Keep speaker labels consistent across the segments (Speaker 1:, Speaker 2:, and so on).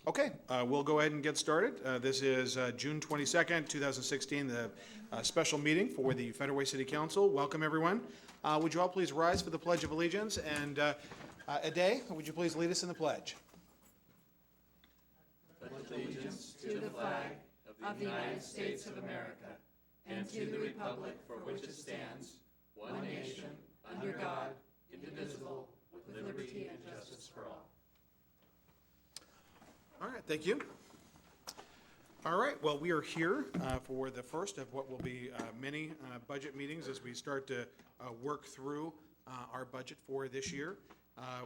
Speaker 1: Okay, we'll go ahead and get started. This is June 22nd, 2016, the special meeting for the Federal Way City Council. Welcome, everyone. Would you all please rise for the Pledge of Allegiance? And Ade, would you please lead us in the pledge?
Speaker 2: Pledge allegiance to the flag of the United States of America and to the republic for which it stands, one nation, under God, indivisible, with liberty and justice for all.
Speaker 1: All right, thank you. All right, well, we are here for the first of what will be many budget meetings as we start to work through our budget for this year.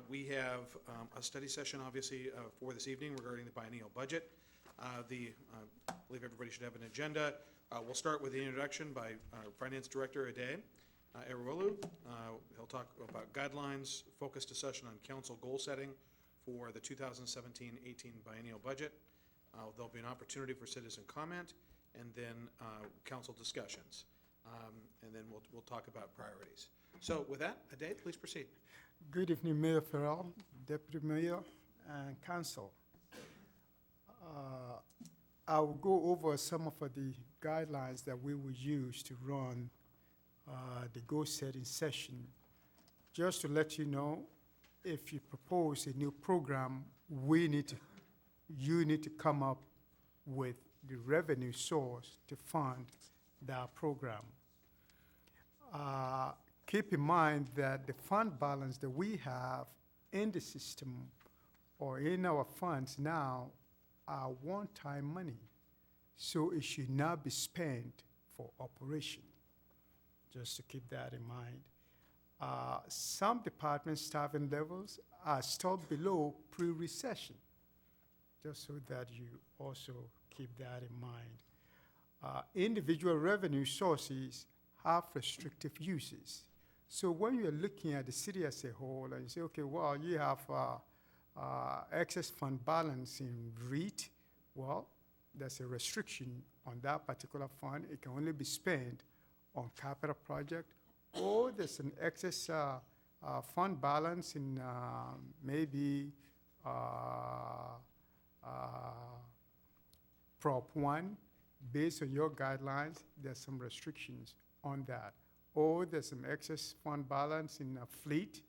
Speaker 1: We have a study session, obviously, for this evening regarding the biennial budget. I believe everybody should have an agenda. We'll start with the introduction by Finance Director Ade Ariwoola. He'll talk about guidelines, focused discussion on council goal setting for the 2017-18 biennial budget. There'll be an opportunity for citizen comment, and then council discussions. And then we'll talk about priorities. So with that, Ade, please proceed.
Speaker 3: Good evening, Mayor Farrell, Deputy Mayor, and Council. I will go over some of the guidelines that we will use to run the goal-setting session. Just to let you know, if you propose a new program, you need to come up with the revenue source to fund that program. Keep in mind that the fund balance that we have in the system or in our funds now are one-time money, so it should not be spent for operation. Just to keep that in mind. Some department staffing levels are still below pre-recession, just so that you also keep that in mind. Individual revenue sources have restrictive uses. So when you're looking at the city as a whole and you say, okay, well, you have excess fund balance in REIT, well, there's a restriction on that particular fund. It can only be spent on capital project, or there's an excess fund balance in maybe Prop 1. Based on your guidelines, there's some restrictions on that. Or there's some excess fund balance in a fleet,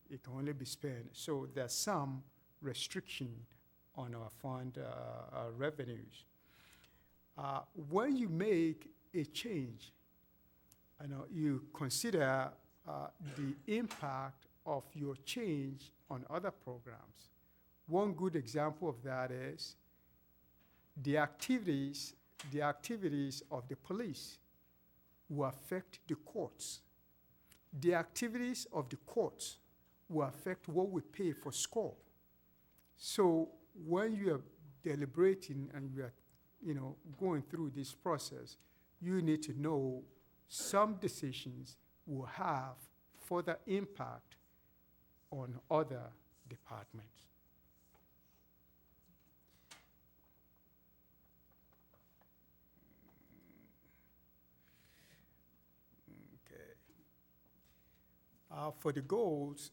Speaker 3: it can only be spent. So there's some restriction on our fund revenues. When you make a change, you consider the impact of your change on other programs. One good example of that is the activities of the police will affect the courts. The activities of the courts will affect what we pay for SCORE. So when you are deliberating and you are going through this process, you need to know some decisions will have further impact on other departments. For the goals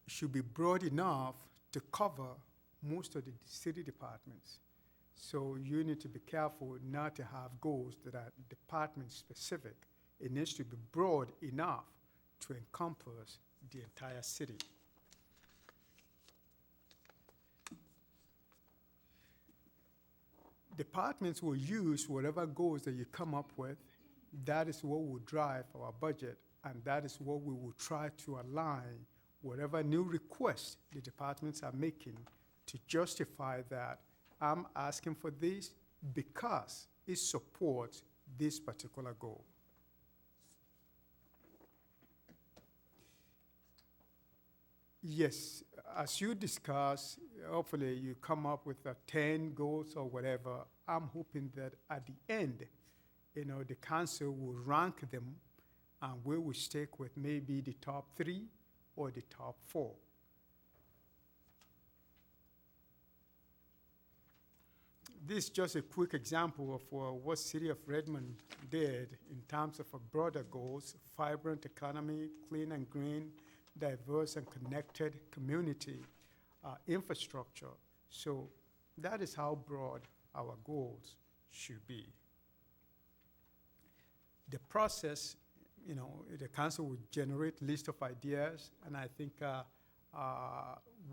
Speaker 3: should be broad enough to cover most of the city departments. So you need to be careful not to have goals that are department specific. It needs to be broad enough to encompass the entire city. Departments will use whatever goals that you come up with. That is what will drive our budget, and that is what we will try to align whatever new requests the departments are making to justify that I'm asking for this because it supports this particular goal. Yes, as you discuss, hopefully you come up with 10 goals or whatever. I'm hoping that at the end, the council will rank them and we will stick with maybe the top 3 or the top 4. This is just a quick example of what City of Redmond did in terms of broader goals: vibrant economy, clean and green, diverse and connected community, infrastructure, So that is how broad our goals should be. The process, the council will generate list of ideas, and I think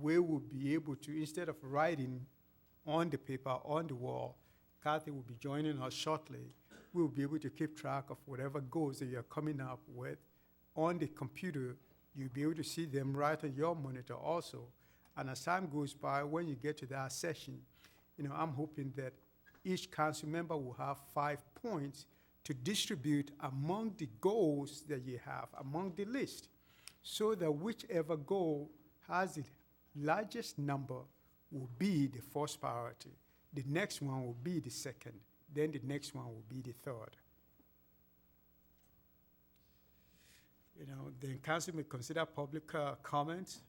Speaker 3: we will be able to, instead of writing on the paper, on the wall, Kathy will be joining us shortly. We will be able to keep track of whatever goals that you're coming up with on the computer. You'll be able to see them right on your monitor also. And as time goes by, when you get to that session, I'm hoping that each council member will have 5 points to distribute among the goals that you have, among the list, so that whichever goal has the largest number will be the first priority. The next one will be the second. Then the next one will be the third. The council may consider public comments.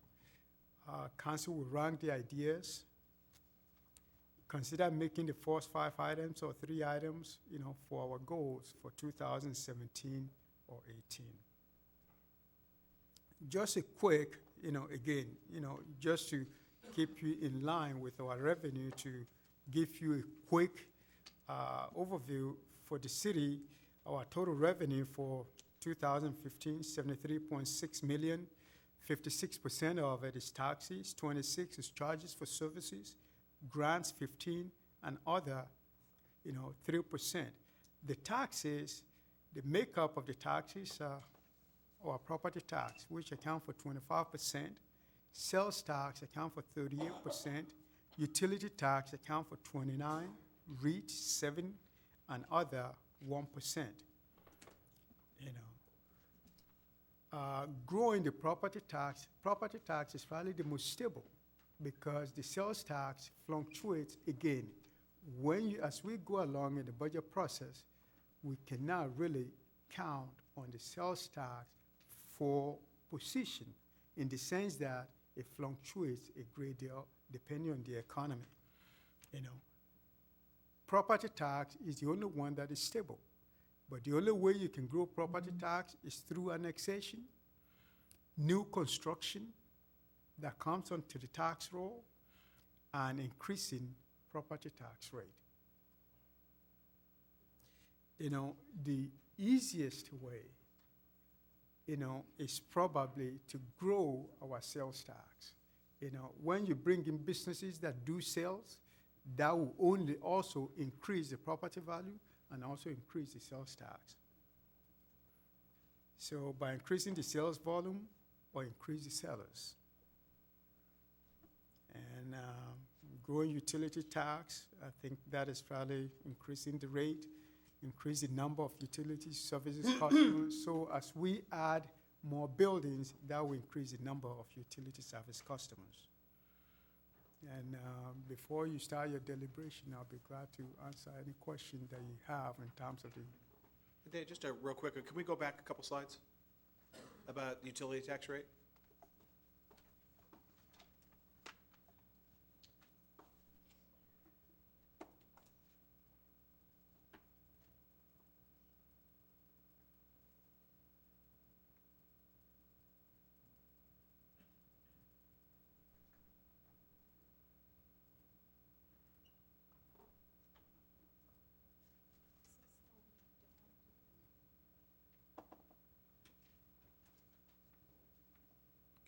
Speaker 3: Council will rank the ideas. Consider making the first 5 items or 3 items, for our goals for 2017 or 18. Just a quick, again, just to keep you in line with our revenue, to give you a quick overview for the city. Our total revenue for 2015, 73.6 million. 56% of it is taxes, 26 is charges for services, grants 15, and other, 3%. The taxes, the makeup of the taxes are our property tax, which account for 25%, sales tax account for 38%, utility tax account for 29%, REIT 7%, and other 1%. Growing the property tax is probably the most stable, because the sales tax fluctuates again. As we go along in the budget process, we cannot really count on the sales tax for position, in the sense that it fluctuates a great deal depending on the economy. Property tax is the only one that is stable. But the only way you can grow property tax is through annexation, new construction that comes onto the tax roll, and increasing property tax rate. The easiest way, is probably to grow our sales tax. When you bring in businesses that do sales, that will only also increase the property value and also increase the sales tax. So by increasing the sales volume or increase the sellers. And growing utility tax, I think that is probably increasing the rate, increase the number of utility services customers. So as we add more buildings, that will increase the number of utility service customers. And before you start your deliberation, I'll be glad to answer any question that you have in terms of the...
Speaker 1: Dave, just real quick, can we go back a couple slides about utility tax rate?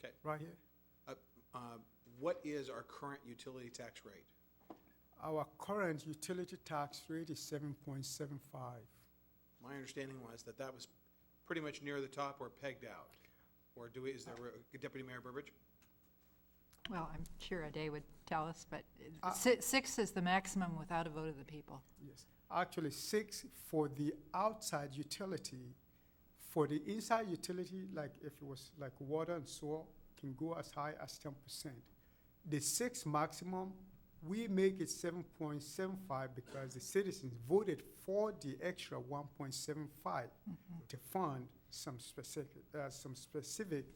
Speaker 1: Okay.
Speaker 3: Right here.
Speaker 1: What is our current utility tax rate?
Speaker 3: Our current utility tax rate is 7.75.
Speaker 1: My understanding was that was pretty much near the top or pegged out. Or is there, Deputy Mayor Burbridge?
Speaker 2: Well, I'm sure Ade would tell us, but 6 is the maximum without a vote of the people.
Speaker 3: Yes. Actually, 6 for the outside utility. For the inside utility, like if it was like water and sewer, can go as high as 10%. The 6 maximum, we make it 7.75 because the citizens voted for the extra 1.75 to fund some specific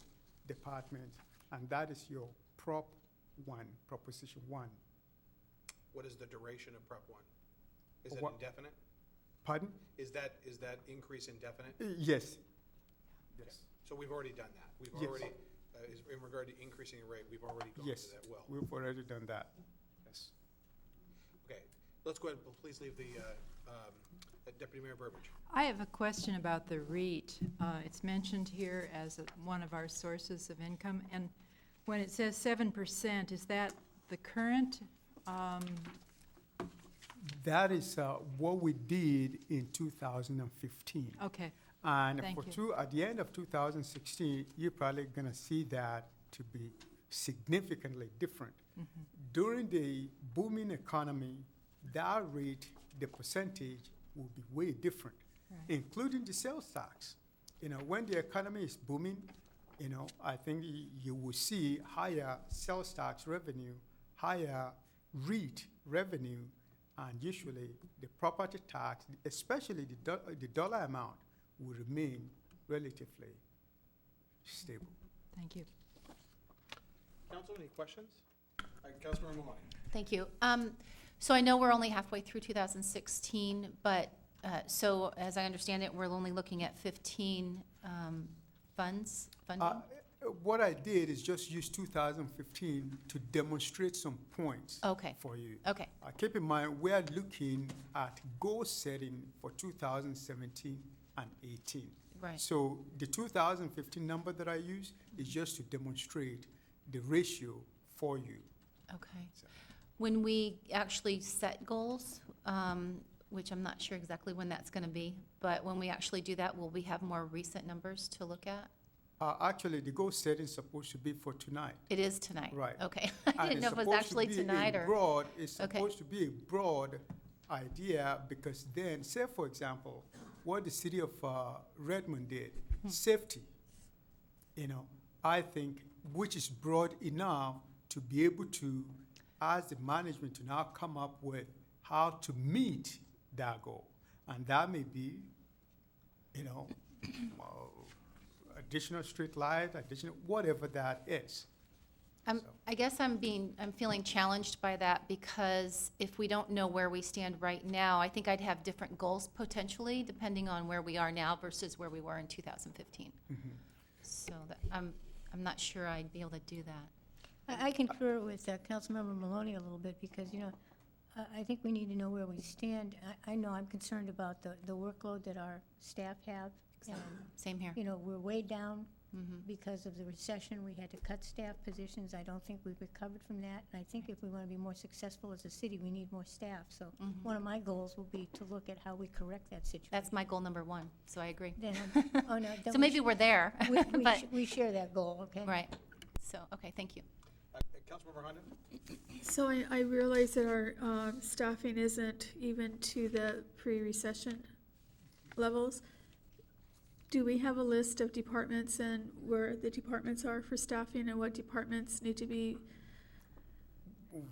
Speaker 3: department, and that is your Prop 1, Proposition 1.
Speaker 1: What is the duration of Prop 1? Is it
Speaker 3: What?
Speaker 1: indefinite?
Speaker 3: Pardon?
Speaker 1: Is that increase indefinite?
Speaker 3: Yes.
Speaker 1: Okay. So we've already done that. We've already, in regard to increasing the rate, we've already gone
Speaker 3: Yes.
Speaker 1: to that well.
Speaker 3: We've already done that. Yes.
Speaker 1: let's go ahead and please leave the Deputy Mayor Burbidge.
Speaker 2: I have a question about the REIT. It's mentioned here as one of our sources of income, and when it says 7%, is that the current?
Speaker 3: That is what we did in 2015.
Speaker 2: Okay,
Speaker 3: And
Speaker 2: Thank
Speaker 3: for
Speaker 2: you.
Speaker 3: at the end of 2016, you're probably going to see that to be significantly different.
Speaker 2: Mm-hmm.
Speaker 3: During the booming economy, that rate, the percentage will be way different,
Speaker 2: Right.
Speaker 3: including the sales tax. You know, when the economy is booming, you know, I think you will see higher sales tax revenue, higher REIT revenue, and usually the property tax, especially the dollar amount, will remain relatively stable.
Speaker 2: thank you.
Speaker 1: Council, any questions? Councilmember Maloney.
Speaker 4: Thank you. So I know we're only halfway through 2016, but, so as I understand it, we're only looking at 15 funding?
Speaker 3: What I did is just use 2015 to demonstrate some points
Speaker 4: Okay,
Speaker 3: for you.
Speaker 4: okay,
Speaker 3: Keep in mind, we are looking at goal setting for 2017 and 18.
Speaker 4: right.
Speaker 3: So the 2015 number that I use is just to demonstrate the ratio for you.
Speaker 4: Okay.
Speaker 3: So-
Speaker 4: When we actually set goals, which I'm not sure exactly when that's going to be, but when we actually do that, will we have more recent numbers to look at?
Speaker 3: Actually, the goal setting is supposed to be for tonight.
Speaker 4: It is tonight?
Speaker 3: Right.
Speaker 4: Okay. I
Speaker 3: And
Speaker 4: didn't know
Speaker 3: it's
Speaker 4: if it was
Speaker 3: supposed to
Speaker 4: actually
Speaker 3: be a
Speaker 4: tonight or,
Speaker 3: broad- It's
Speaker 4: Okay.
Speaker 3: supposed to be a broad idea, because then, say for example, what the city of Redmond did, safety, you know, I think, which is broad enough to be able to ask the management to now come up with how to meet that goal. And that may be, you know, additional street light, additional, whatever that is. So-
Speaker 4: I guess I'm feeling challenged by that, because if we don't know where we stand right now, I think I'd have different goals potentially, depending on where we are now versus where we were in 2015.
Speaker 3: Mhm.
Speaker 4: So that, I'm not sure I'd be able to do that.
Speaker 5: I concur with Councilmember Maloney a little bit, because, you know, I think we need to know where we stand. I know I'm concerned about the workload that our staff have. And,
Speaker 4: Same here.
Speaker 5: you know, we're way down
Speaker 4: Mhm.
Speaker 5: because of the recession. We had to cut staff positions. I don't think we've recovered from that. And I think if we want to be more successful as a city, we need more staff. So
Speaker 4: Mhm.
Speaker 5: one of my goals will be to look at how we correct that situation.
Speaker 4: That's my goal number one, so I agree.
Speaker 5: Then, oh, no, then
Speaker 4: So maybe we're there, but,
Speaker 5: we share that goal, okay?
Speaker 4: right. So, okay, thank you.
Speaker 1: Councilmember Honda?
Speaker 6: So I realize that our staffing isn't even to the pre-recession levels. Do we have a list of departments and where the departments are for staffing and what departments need to be?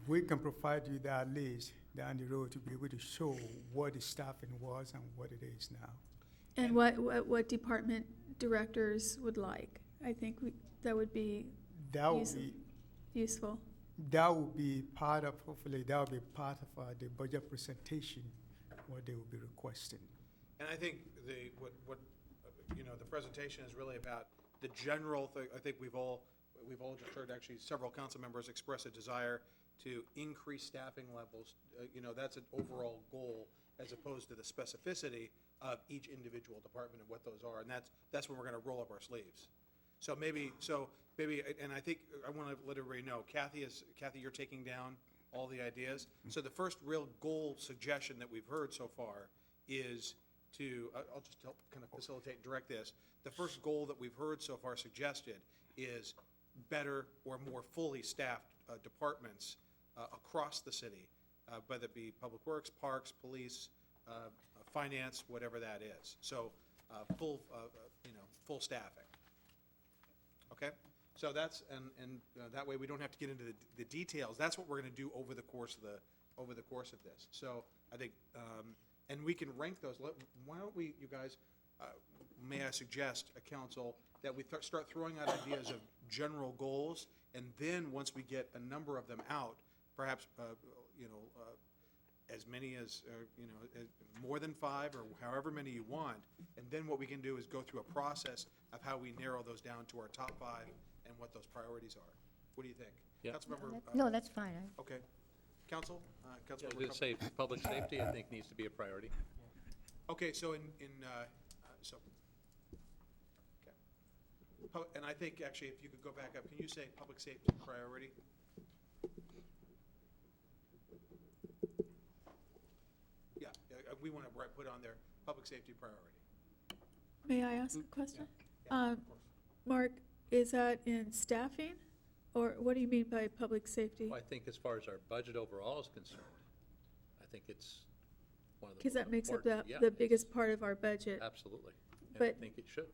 Speaker 3: We can provide you that list down the road to be able to show what the staffing was and what it is now.
Speaker 6: And what department directors would like? I think that would be
Speaker 3: That will
Speaker 6: Yes.
Speaker 3: be,
Speaker 6: useful.
Speaker 3: that will be part of, hopefully, that will be part of the budget presentation, what they will be requesting.
Speaker 1: And I think the presentation is really about the general thing. I think we've all just heard, actually, several council members express a desire to increase staffing levels. That's an overall goal, as opposed to the specificity of each individual department and what those are. And that's when we're gonna roll up our sleeves. So maybe, and I think, I wanna let everybody know, Kathy, you're taking down all the ideas. So the first real goal suggestion that we've heard so far is to, I'll just help kind of facilitate and direct this. The first goal that we've heard so far suggested is better or more fully staffed departments across the city, whether it be public works, parks, police, finance, whatever that is. So full staffing. Okay? So that's, and that way we don't have to get into the details. That's what we're gonna do over the course of this. So I think, and we can rank those. Why don't we, you guys, may I suggest, council, that we start throwing out ideas of general goals, and then once we get a number of them out, perhaps, as many as, more than 5 or however many you want, and then what we can do is go through a process of how we narrow those down to our top 5 and what those priorities are. What do you think?
Speaker 7: Yeah.
Speaker 1: Councilmember,
Speaker 5: No, that's fine.
Speaker 1: okay. Council?
Speaker 7: I was
Speaker 1: Councilmember
Speaker 7: going to say, public safety, I think, needs to be a priority.
Speaker 1: Okay, so so, okay. And I think, actually, if you could go back up, can you say public safety priority? Yeah, we want to put on there, public safety priority.
Speaker 6: May I ask a question?
Speaker 1: Yeah, of course.
Speaker 6: Mark, is that in staffing? Or what do you mean by public safety?
Speaker 7: Well, I think as far as our budget overall is concerned, I think it's one of the.
Speaker 6: Because that makes up
Speaker 7: important- yeah,
Speaker 6: the
Speaker 7: it's-
Speaker 6: biggest part of our budget.
Speaker 7: Absolutely. And I
Speaker 6: But-
Speaker 7: think it should.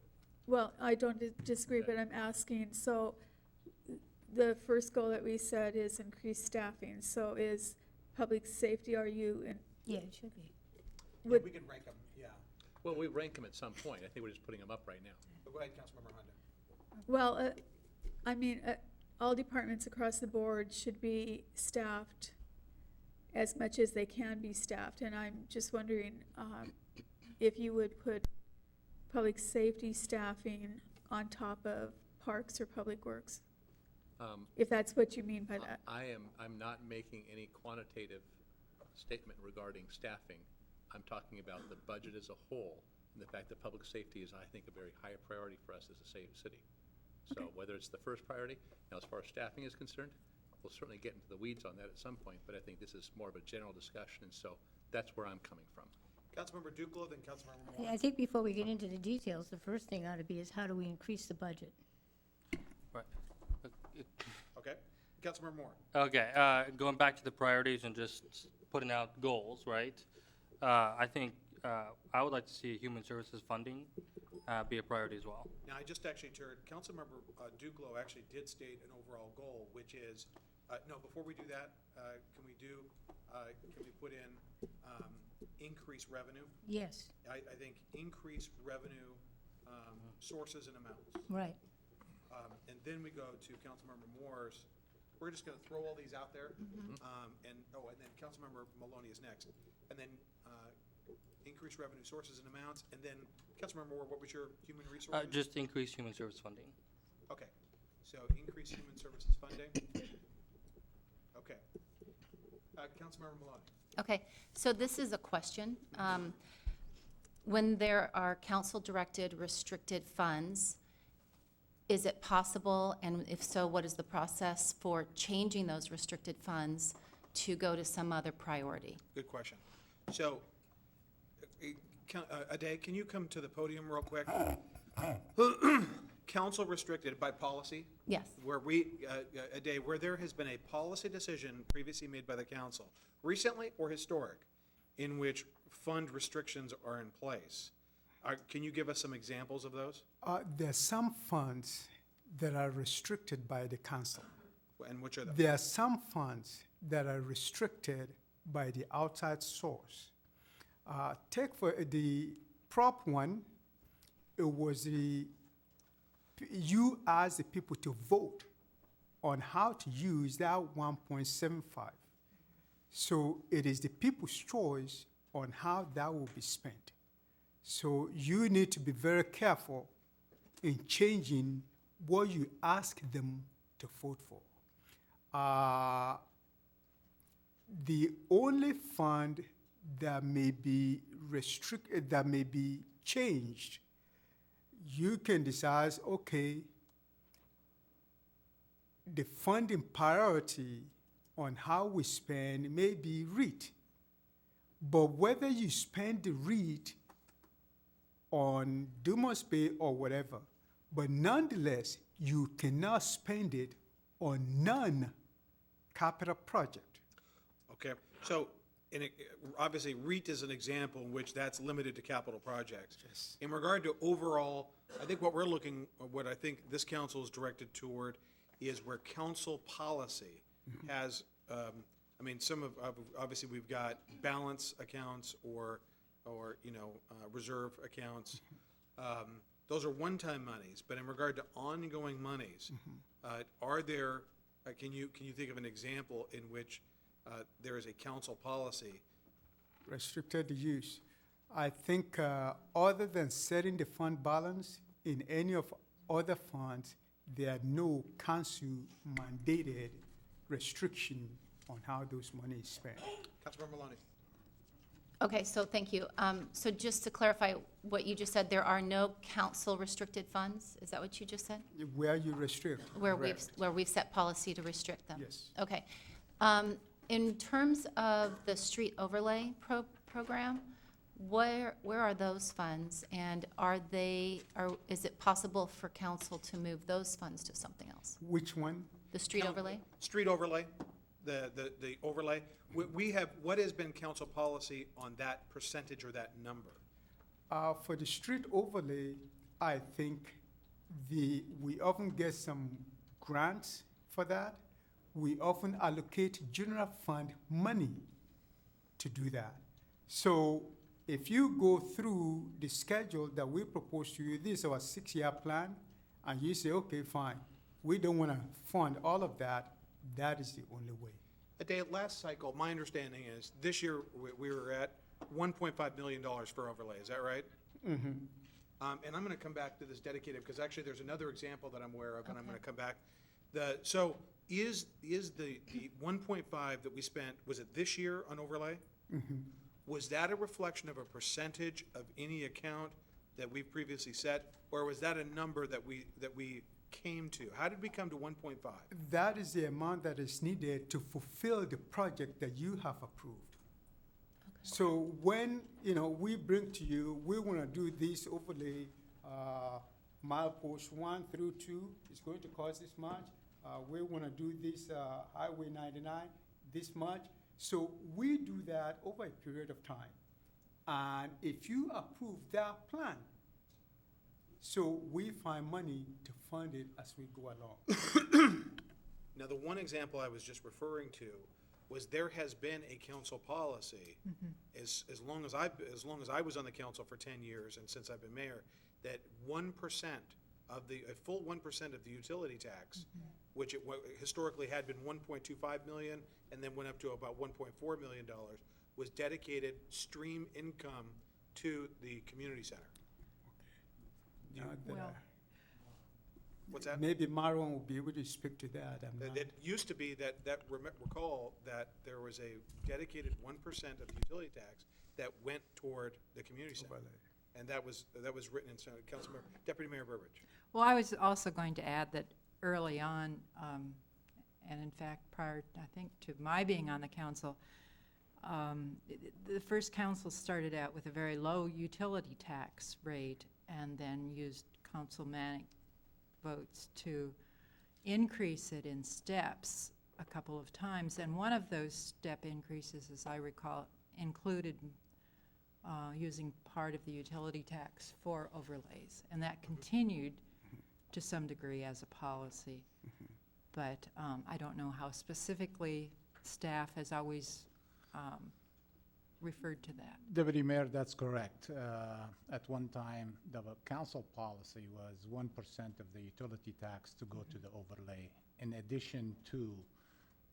Speaker 6: Well, I don't disagree,
Speaker 7: Okay.
Speaker 6: but I'm asking, so the first goal that we said is increase staffing. So is public safety, are you, and
Speaker 5: Yeah, it should be.
Speaker 1: Yeah,
Speaker 6: would,
Speaker 1: we can rank them, yeah.
Speaker 7: Well, we rank them at some point. I think we're just putting them up right now.
Speaker 1: Go ahead, Councilmember Honda.
Speaker 6: well, I mean, all departments across the board should be staffed as much as they can be staffed. And I'm just wondering if you would put public safety staffing on top of parks or public works, if that's what you mean by that.
Speaker 7: I'm not making any quantitative statement regarding staffing. I'm talking about the budget as a whole, and the fact that public safety is, I think, a very high priority for us as a city. So whether it's the first priority, now as far as staffing is concerned, we'll certainly get into the weeds on that at some point, but I think this is more of a general discussion, and so that's where I'm coming from.
Speaker 1: Councilmember Duclos, then Councilmember Moore.
Speaker 5: I think before we get into the details, the first thing ought to be is how do we increase the budget?
Speaker 8: Right.
Speaker 1: Okay, Councilmember Moore.
Speaker 8: Okay, going back to the priorities and just putting out goals, right? I think I would like to see human services funding be a priority as well.
Speaker 1: Now, I just actually heard, Councilmember Duclos actually did state an overall goal, which is, no, before we do that, can we put in increased revenue?
Speaker 5: Yes,
Speaker 1: I think increased revenue sources and amounts.
Speaker 5: right.
Speaker 1: And then we go to Councilmember Moore's, we're just gonna throw all these out there. And then Councilmember Maloney is next. And then increased revenue sources and amounts, and then Councilmember Moore, what was your human resources?
Speaker 8: Just increase human service funding.
Speaker 1: Okay, so increase human services funding. Okay. Councilmember Maloney.
Speaker 4: Okay, so this is a question. When there are council-directed restricted funds, is it possible, and if so, what is the process for changing those restricted funds to go to some other priority?
Speaker 1: Good question. So, Ade, can you come to the podium real quick? Council restricted by policy,
Speaker 4: Yes.
Speaker 1: where Ade, where there has been a policy decision previously made by the council, recently or historic, in which fund restrictions are in place. Can you give us some examples of those?
Speaker 3: There are some funds that are restricted by the council.
Speaker 1: And which are those?
Speaker 3: There are some funds that are restricted by the outside source. Take for the Prop 1, it was you asked the people to vote on how to use that 1.75. So it is the people's choice on how that will be spent. So you need to be very careful in changing what you ask them to vote for. The only fund that may be restricted, that may be changed, you can decide, okay, the funding priority on how we spend may be REIT. But whether you spend the REIT on Dumas Bay or whatever, but nonetheless, you cannot spend it on non-capital project.
Speaker 1: Okay, so obviously REIT is an example in which that's limited to capital projects.
Speaker 3: Yes.
Speaker 1: In regard to overall, I think what I think this council is directed toward is where council policy has, obviously we've got balance accounts or reserve accounts. Those are one-time monies, but in regard to ongoing monies, are there, can you think of an example in which there is a council policy?
Speaker 3: Restricted use. I think other than setting the fund balance in any of other funds, there are no council mandated restriction on how those money is spent.
Speaker 1: Councilmember Maloney.
Speaker 4: Okay, so thank you. So just to clarify what you just said, there are no council-restricted funds? Is that what you just said?
Speaker 3: Where you restrict.
Speaker 4: Where
Speaker 3: correct.
Speaker 4: we've set policy to restrict them?
Speaker 3: Yes.
Speaker 4: Okay. In terms of the street overlay program, where are those funds? And is it possible for council to move those funds to something else?
Speaker 3: Which one?
Speaker 4: The street overlay?
Speaker 1: Street overlay, the overlay. We have, what has been council policy on that percentage or that number?
Speaker 3: For the street overlay, I think we often get some grants for that. We often allocate general fund money to do that. So if you go through the schedule that we propose to you, this is our 6-year plan, and you say, okay, fine, we don't want to fund all of that, that is the only way.
Speaker 1: At the last cycle, my understanding is, this year, we were at $1.5 million for overlay, is that right?
Speaker 3: Mm-hmm.
Speaker 1: And I'm gonna come back to this dedicated, because actually there's another example that I'm aware of, and I'm gonna come back. So is the 1.5 that we spent, was it this year on overlay?
Speaker 3: Mm-hmm.
Speaker 1: Was that a reflection of a percentage of any account that we've previously set, or was that a number that we came to? How did we come to 1.5?
Speaker 3: That is the amount that is needed to fulfill the project that you have approved. So when, we bring to you, we want to do this overlay, milepost 1 through 2, it's going to cost this much. We want to do this Highway 99, this much. So we do that over a period of time. And if you approve that plan, so we find money to fund it as we go along.
Speaker 1: Now, the one example I was just referring to was there has been a council policy, as long as I was on the council for 10 years and since I've been mayor, that 1% of a full 1% of the utility tax, which historically had been 1.25 million and then went up to about $1.4 million, was dedicated stream income to the community center. What's that?
Speaker 3: Maybe Marwan will be able to speak to that.
Speaker 1: It used to be recall that there was a dedicated 1% of the utility tax that went toward the community center. And that was written in Councilmember, Deputy Mayor Burbridge.
Speaker 2: Well, I was also going to add that early on, and in fact prior, I think, to my being on the council, the first council started out with a very low utility tax rate and then used councilmanic votes to increase it in steps a couple of times. And one of those step increases, as I recall, included using part of the utility tax for overlays. And that continued to some degree as a policy. But I don't know how specifically staff has always referred to that.
Speaker 9: Deputy Mayor, that's correct. At one time, the council policy was 1% of the utility tax to go to the overlay, in addition to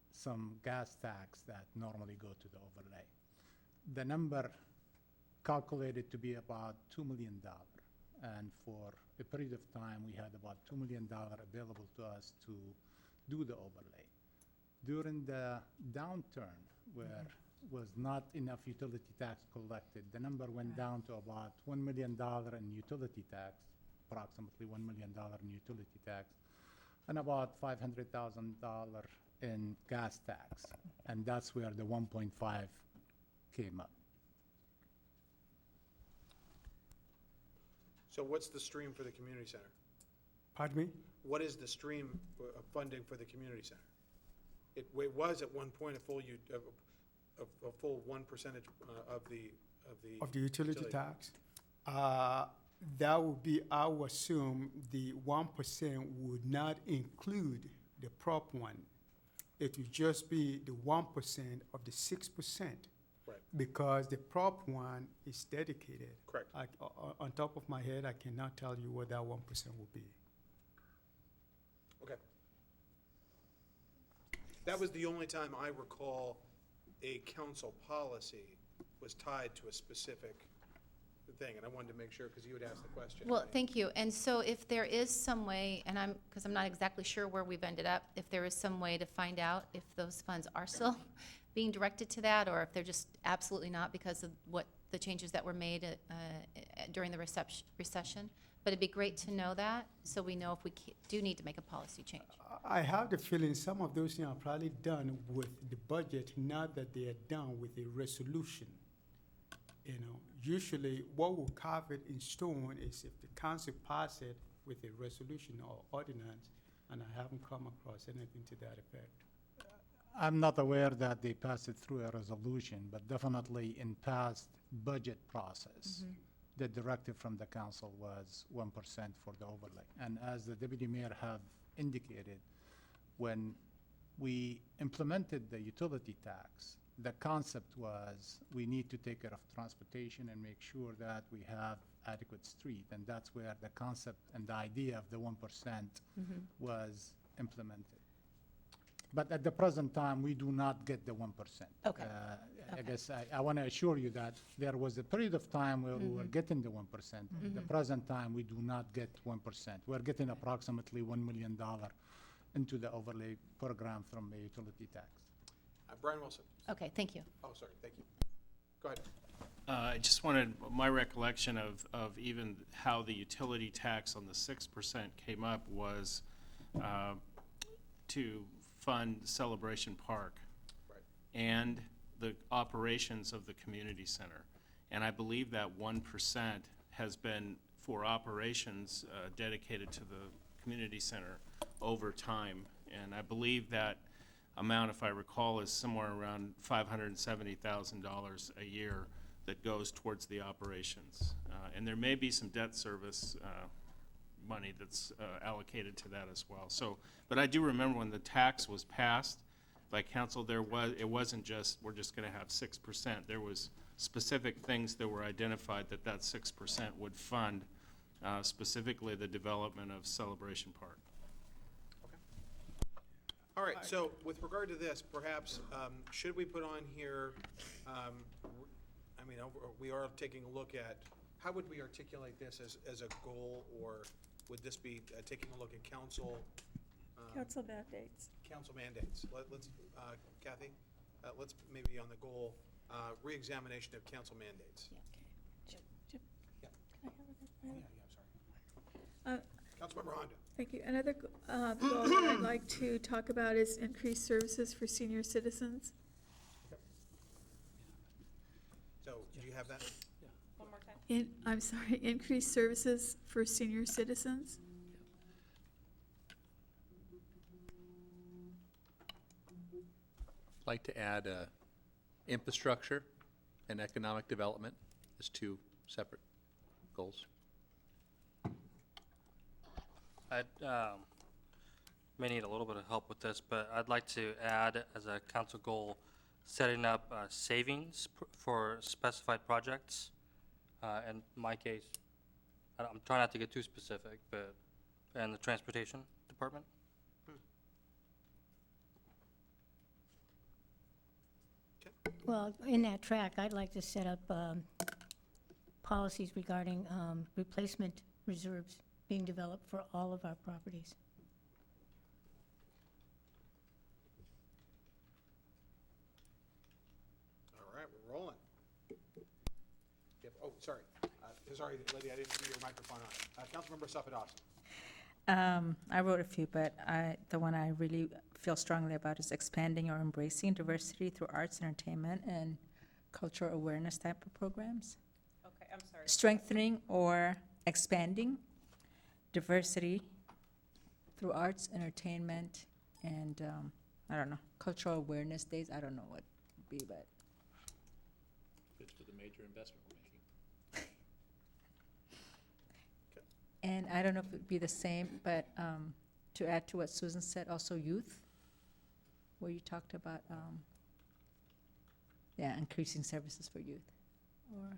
Speaker 9: some gas tax that normally go to the overlay. The number calculated to be about $2 million. And for a period of time, we had about $2 million available to us to do the overlay. During the downturn, where was not enough utility tax collected, the number went down to about $1 million in utility tax, approximately $1 million in utility tax, and about $500,000 in gas tax. And that's where the 1.5 came up.
Speaker 1: So what's the stream for the community center?
Speaker 3: Pardon me?
Speaker 1: What is the stream of funding for the community center? It was at one point a full 1% of the
Speaker 3: utility tax. That would be, I would assume, the 1% would not include the Prop 1. It would just be the 1% of the 6%.
Speaker 1: Right.
Speaker 3: Because the Prop 1 is dedicated.
Speaker 1: Correct.
Speaker 3: On top of my head, I cannot tell you what that 1% will be.
Speaker 1: Okay. That was the only time I recall a council policy was tied to a specific thing, and I wanted to make sure, because you had asked the question.
Speaker 4: Well, thank you. And so if there is some way, and because I'm not exactly sure where we've ended up, if there is some way to find out if those funds are still being directed to that, or if they're just absolutely not because of what the changes that were made during the recession. But it'd be great to know that, so we know if we do need to make a policy change.
Speaker 3: I have the feeling some of those things are probably done with the budget, not that they are done with a resolution. You know, usually what will carve it in stone is if the council pass it with a resolution or ordinance, and I haven't come across anything to that effect.
Speaker 9: I'm not aware that they passed it through a resolution, but definitely in past budget process, the directive from the council was 1% for the overlay. And as the deputy mayor have indicated, when we implemented the utility tax, the concept was we need to take care of transportation and make sure that we have adequate street. And that's where the concept and the idea of the 1% was implemented. But at the present time, we do not get the 1%.
Speaker 4: Okay.
Speaker 9: I guess I want to assure you that there was a period of time where we were getting the 1%. The present time, we do not get 1%. We're getting approximately $1 million into the overlay program from the utility tax.
Speaker 1: Brian Wilson.
Speaker 4: Okay, thank you.
Speaker 1: Oh, sorry, thank you. Go ahead.
Speaker 10: I just wanted my recollection of even how the utility tax on the 6% came up was to fund Celebration Park
Speaker 1: Right.
Speaker 10: and the operations of the community center. And I believe that 1% has been for operations dedicated to the community center over time. And I believe that amount, if I recall, is somewhere around $570,000 a year that goes towards the operations. And there may be some debt service money that's allocated to that as well. So, but I do remember when the tax was passed by council, it wasn't just, we're just gonna have 6%. There was specific things that were identified that 6% would fund, specifically the development of Celebration Park.
Speaker 1: All right, so with regard to this, perhaps, should we put on here, we are taking a look at, how would we articulate this as a goal, or would this be taking a look at council?
Speaker 6: Council mandates.
Speaker 1: Council mandates. Let's, Kathy, let's maybe on the goal, reexamination of council mandates.
Speaker 6: Jim,
Speaker 1: Yeah.
Speaker 6: can I have it?
Speaker 1: I'm sorry. Councilmember Honda.
Speaker 6: Thank you. Another goal that I'd like to talk about is increased services for senior citizens.
Speaker 1: So, do you have that?
Speaker 2: One more time.
Speaker 6: I'm sorry, increased services for senior citizens.
Speaker 7: Like to add infrastructure and economic development as two separate goals.
Speaker 8: I may need a little bit of help with this, but I'd like to add as a council goal, setting up savings for specified projects. In my case, I'm trying not to get too specific, but in the transportation department.
Speaker 5: Well, in that track, I'd like to set up policies regarding replacement reserves being developed for all of our properties.
Speaker 1: All right, we're rolling. Yep. Oh, sorry. Sorry, lady, I didn't see your microphone on. Councilmember Safed-Austin.
Speaker 11: I wrote a few, but the one I really feel strongly about is expanding or embracing diversity through arts, entertainment, and cultural awareness type of programs.
Speaker 2: Okay, I'm sorry.
Speaker 11: Strengthening or expanding diversity through arts, entertainment, and, I don't know, cultural awareness days. I don't know what it would be, but
Speaker 7: Fits with the major investment we're making.
Speaker 11: and I don't know if it would be the same, but to add to what Susan said, also youth, where you talked about, increasing services for youth. Or,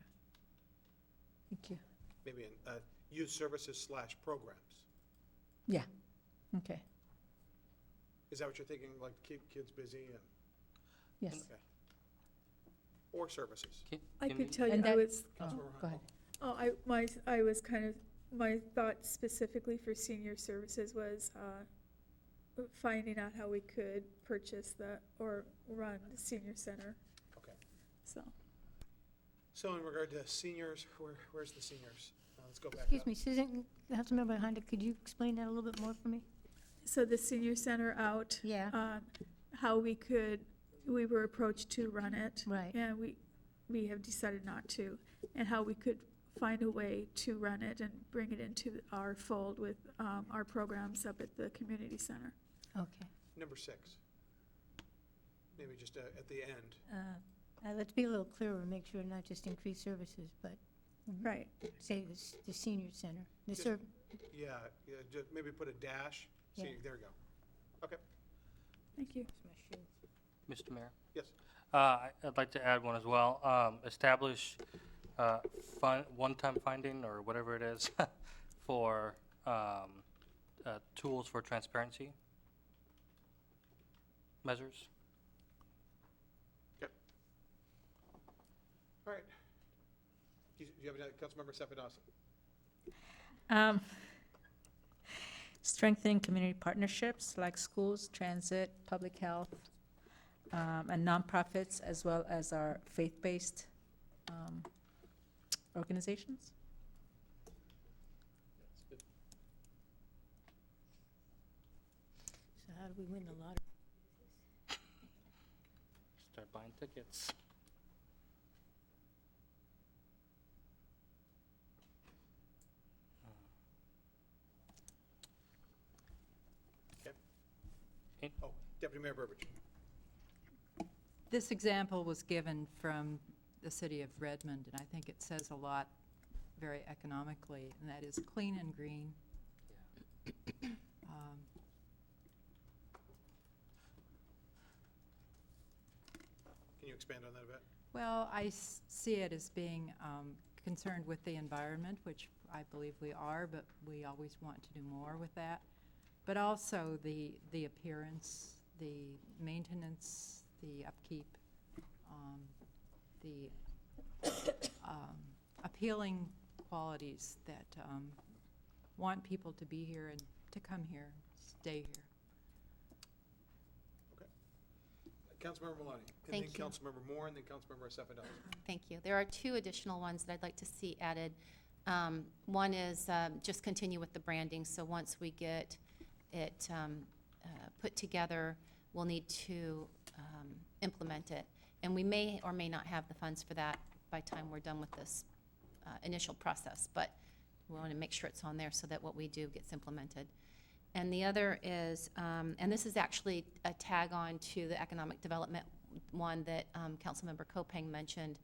Speaker 11: thank you.
Speaker 1: Maybe in youth services / programs.
Speaker 11: Yeah, okay,
Speaker 1: Is that what you're thinking, like keep kids busy and,
Speaker 11: yes.
Speaker 1: okay. Or services?
Speaker 6: I could tell you,
Speaker 11: And
Speaker 6: I
Speaker 11: that-
Speaker 6: was,
Speaker 1: Councilmember
Speaker 11: Go ahead.
Speaker 6: Oh, I was kind of, my thought specifically for senior services was, finding out how we could purchase or run the senior center,
Speaker 1: Okay.
Speaker 6: so.
Speaker 1: So in regard to seniors, where's the seniors? Let's go back
Speaker 5: Excuse
Speaker 1: up.
Speaker 5: me, Susan, Councilmember Honda, could you explain that a little bit more for me?
Speaker 6: So the senior center out.
Speaker 5: Yeah.
Speaker 6: How we were approached to run it.
Speaker 5: Right.
Speaker 6: And we have decided not to, and how we could find a way to run it and bring it into our fold with, our programs up at the community center.
Speaker 5: Okay.
Speaker 1: Number 6. Maybe just at the end.
Speaker 5: Let's be a little clearer, make sure not just increase services, but
Speaker 6: Right.
Speaker 5: say the senior center, the
Speaker 1: Just-
Speaker 5: serv,
Speaker 1: Yeah, just maybe put a dash. See,
Speaker 5: Yeah.
Speaker 1: there we go. Okay,
Speaker 6: Thank you.
Speaker 8: Mr. Mayor?
Speaker 1: yes.
Speaker 8: I'd like to add one as well. Establish one-time finding or whatever it is for tools for transparency measures.
Speaker 1: Okay. All right. Do you have any, Councilmember Sapadowski?
Speaker 11: Strengthening community partnerships like schools, transit, public health, and nonprofits, as well as our faith-based organizations.
Speaker 7: That's good.
Speaker 5: so how do we win the lottery?
Speaker 8: Start buying tickets.
Speaker 1: Oh, Deputy Mayor Burbidge.
Speaker 2: This example was given from the city of Redmond, and I think it says a lot very economically, and that is clean and green.
Speaker 1: Can you expand on that a bit?
Speaker 2: Well, I see it as being concerned with the environment, which I believe we are, but we always want to do more with that. But also the appearance, the maintenance, the upkeep, the appealing qualities that want people to be here and to come here, stay here.
Speaker 1: Councilmember Maloney.
Speaker 4: Thank
Speaker 1: And
Speaker 4: you.
Speaker 1: then Councilmember Moore, and then Councilmember Sapadowski.
Speaker 4: Thank you. There are 2 additional ones that I'd like to see added. One is just continue with the branding, so once we get it put together, we'll need to implement it. And we may or may not have the funds for that by the time we're done with this initial process, but we want to make sure it's on there so that what we do gets implemented. And the other is, and this is actually a tag on to the economic development one that Councilmember Kopang mentioned.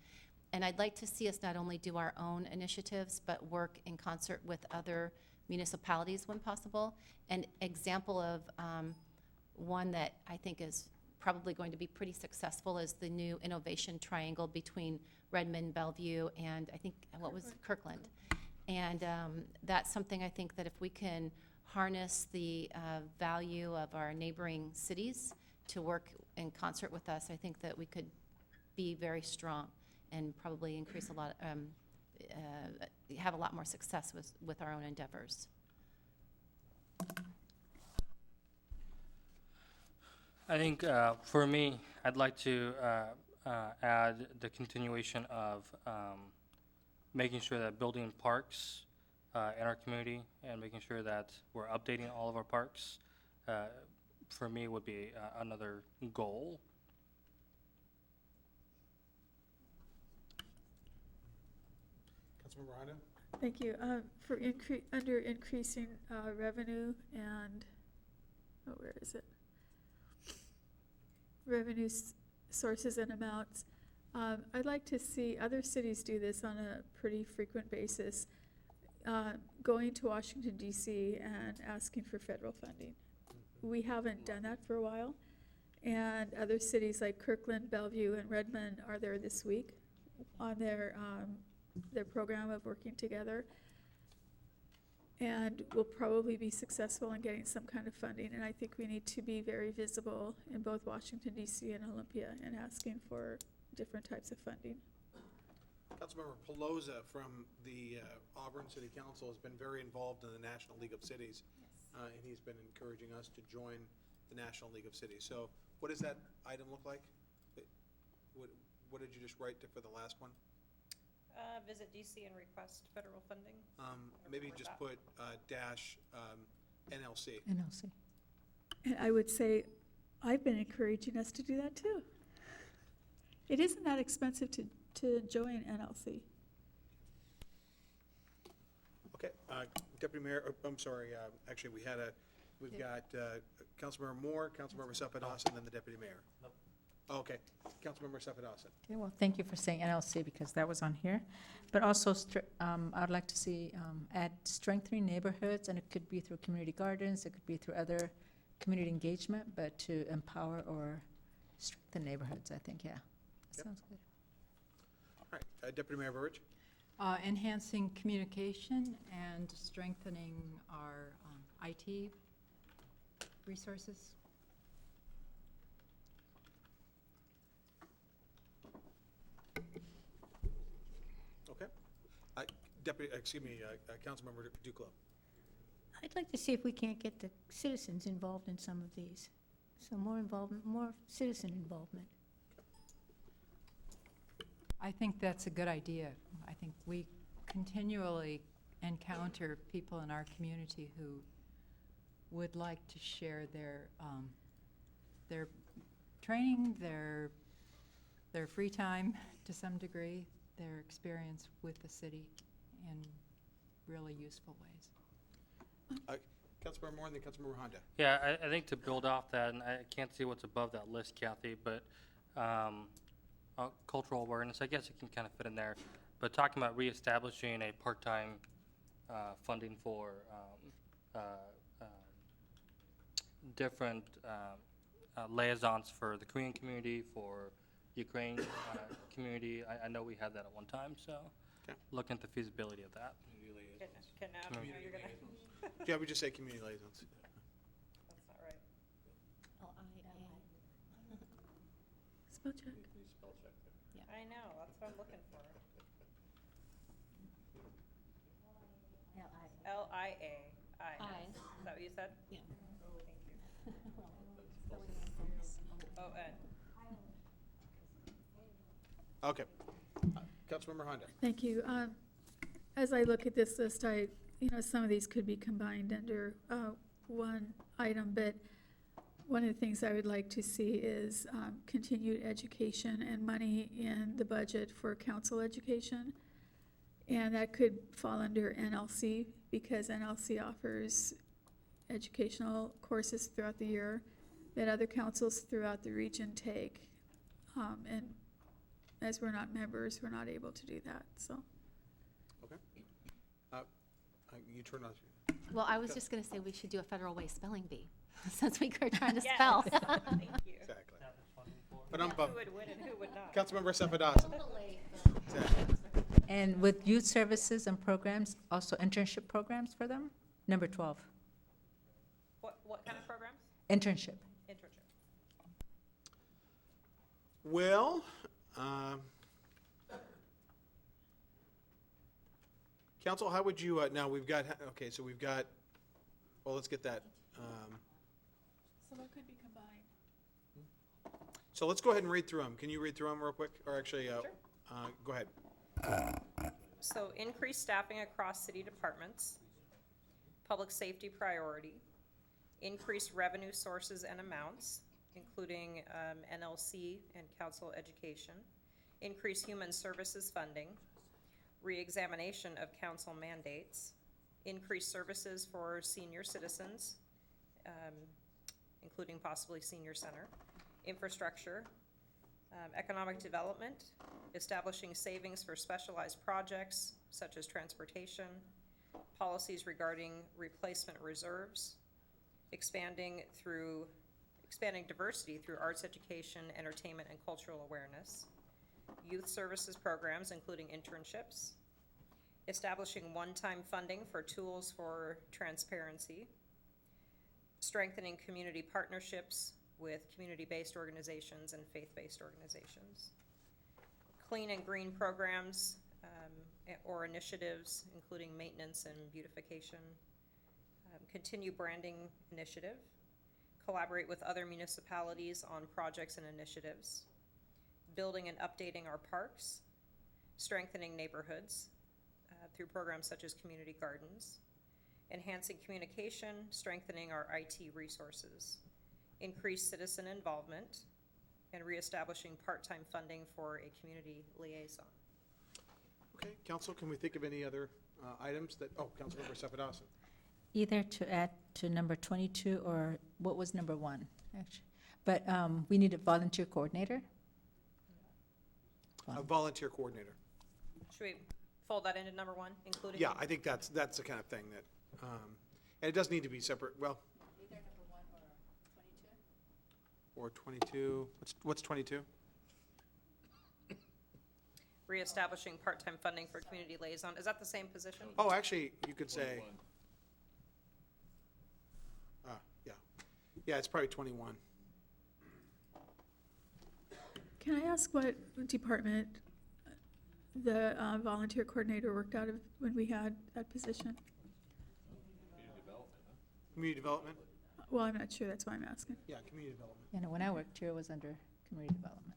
Speaker 4: And I'd like to see us not only do our own initiatives, but work in concert with other municipalities when possible. An example of one that I think is probably going to be pretty successful is the new innovation triangle between Redmond, Bellevue, and I think, what was Kirkland. And that's something I think that if we can harness the value of our neighboring cities to work in concert with us, I think that we could be very strong and probably increase a lot, have a lot more success with our own endeavors.
Speaker 8: I think for me, I'd like to add the continuation of making sure that building parks in our community and making sure that we're updating all of our parks, for me, would be another goal.
Speaker 1: Councilmember Hondo?
Speaker 6: Thank you. For under increasing revenue and, where is it? Revenue sources and amounts. I'd like to see other cities do this on a pretty frequent basis, going to Washington DC and asking for federal funding. We haven't done that for a while, and other cities like Kirkland, Bellevue, and Redmond are there this week on their program of working together. And we'll probably be successful in getting some kind of funding, and I think we need to be very visible in both Washington DC and Olympia and asking for different types of funding.
Speaker 1: Councilmember Pelosa from the Auburn City Council has been very involved in the National League of Cities. And he's been encouraging us to join the National League of Cities. So what does that item look like? What did you just write for the last one?
Speaker 2: Visit DC and request federal funding.
Speaker 1: Maybe
Speaker 2: Where's
Speaker 1: just
Speaker 2: that?
Speaker 1: put dash NLC.
Speaker 11: NLC.
Speaker 6: And I would say, I've been encouraging us to do that too. It isn't that expensive to join NLC.
Speaker 1: Okay, Deputy Mayor, I'm sorry, actually, we've got Councilmember Moore, Councilmember Sapadowson, and then the Deputy Mayor. Oh, okay, Councilmember Sapadowson.
Speaker 11: Okay, well, thank you for saying NLC because that was on here. But also, I'd like to see add strengthening neighborhoods, and it could be through community gardens, it could be through other community engagement, but to empower or strengthen neighborhoods, I think, yeah. That
Speaker 1: Yep.
Speaker 11: sounds good.
Speaker 1: All right, Deputy Mayor Burridge.
Speaker 12: Enhancing communication and strengthening our IT resources.
Speaker 1: Okay. Councilmember Duclos.
Speaker 5: I'd like to see if we can't get the citizens involved in some of these. So more involvement, more citizen involvement.
Speaker 12: I think that's a good idea. I think we continually encounter people in our community who would like to share their training, their free time to some degree, their experience with the city in really useful ways.
Speaker 1: Councilmember Moore and then Councilmember Honda.
Speaker 8: Yeah, I think to build off that, and I can't see what's above that list, Kathy, but cultural awareness, I guess it can kind of fit in there. But talking about reestablishing a part-time funding for different liaisons for the Korean community, for Ukraine community, I know we had that at one time, so
Speaker 1: Okay.
Speaker 8: looking at the feasibility of that.
Speaker 2: Can now, you're gonna,
Speaker 1: Yeah, we just say community liaisons.
Speaker 2: that's not right.
Speaker 6: Spell check.
Speaker 2: I know, that's what I'm looking for. L-I-A-I. Is that what you said?
Speaker 4: Yeah.
Speaker 2: Thank you. O-N.
Speaker 1: Okay. Councilmember Honda.
Speaker 6: Thank you. As I look at this list, some of these could be combined under one item, but one of the things I would like to see is continued education and money in the budget for council education. And that could fall under NLC because NLC offers educational courses throughout the year that other councils throughout the region take. And as we're not members, we're not able to do that, so.
Speaker 1: Okay. You turn on.
Speaker 4: Well, I was just going to say we should do a federal way spelling bee, since we are trying to
Speaker 2: Yes.
Speaker 4: spell.
Speaker 2: Thank you.
Speaker 1: Exactly. But
Speaker 2: Who would win and who would not?
Speaker 1: Councilmember Sapadowson. Exactly.
Speaker 11: And with youth services and programs, also internship programs for them? Number 12,
Speaker 2: What kind of programs?
Speaker 11: internship.
Speaker 2: Internship.
Speaker 1: Well, council, how would you, now we've got, okay, so we've got, well, let's get that.
Speaker 6: So that could be combined.
Speaker 1: So let's go ahead and read through them. Can you read through them real quick? Or actually, go ahead.
Speaker 2: So increased staffing across city departments, public safety priority, increased revenue sources and amounts, including NLC and council education, increased human services funding, reexamination of council mandates, increased services for senior citizens, including possibly senior center, infrastructure, economic development, establishing savings for specialized projects such as transportation, policies regarding replacement reserves, expanding diversity through arts education, entertainment, and cultural awareness, youth services programs, including internships, establishing one-time funding for tools for transparency, strengthening community partnerships with community-based organizations and faith-based organizations, clean and green programs, or initiatives, including maintenance and beautification. Continue branding initiative. Collaborate with other municipalities on projects and initiatives. Building and updating our parks. Strengthening neighborhoods through programs such as community gardens. Enhancing communication, strengthening our IT resources. Increase citizen involvement, and reestablishing part-time funding for a community liaison.
Speaker 1: Okay, council, can we think of any other items that, oh, Councilmember Sapadowson.
Speaker 11: Either to add to number 22 or what was number 1, actually. But we need a volunteer coordinator.
Speaker 1: A volunteer coordinator.
Speaker 2: Should we fold that into number 1, including?
Speaker 1: Yeah, I think that's the kind of thing that, and it does need to be separate, well.
Speaker 11: Either number 1 or 22.
Speaker 1: Or 22, what's 22?
Speaker 2: Reestablishing part-time funding for community liaison. Is that the same position?
Speaker 1: Oh, actually, you could say, yeah. Yeah, it's probably 21.
Speaker 6: Can I ask what department the volunteer coordinator worked out of when we had that position?
Speaker 1: Community development?
Speaker 6: Well, I'm not sure, that's why I'm asking.
Speaker 1: Yeah, community development.
Speaker 11: You know, when I worked here, it was under community development.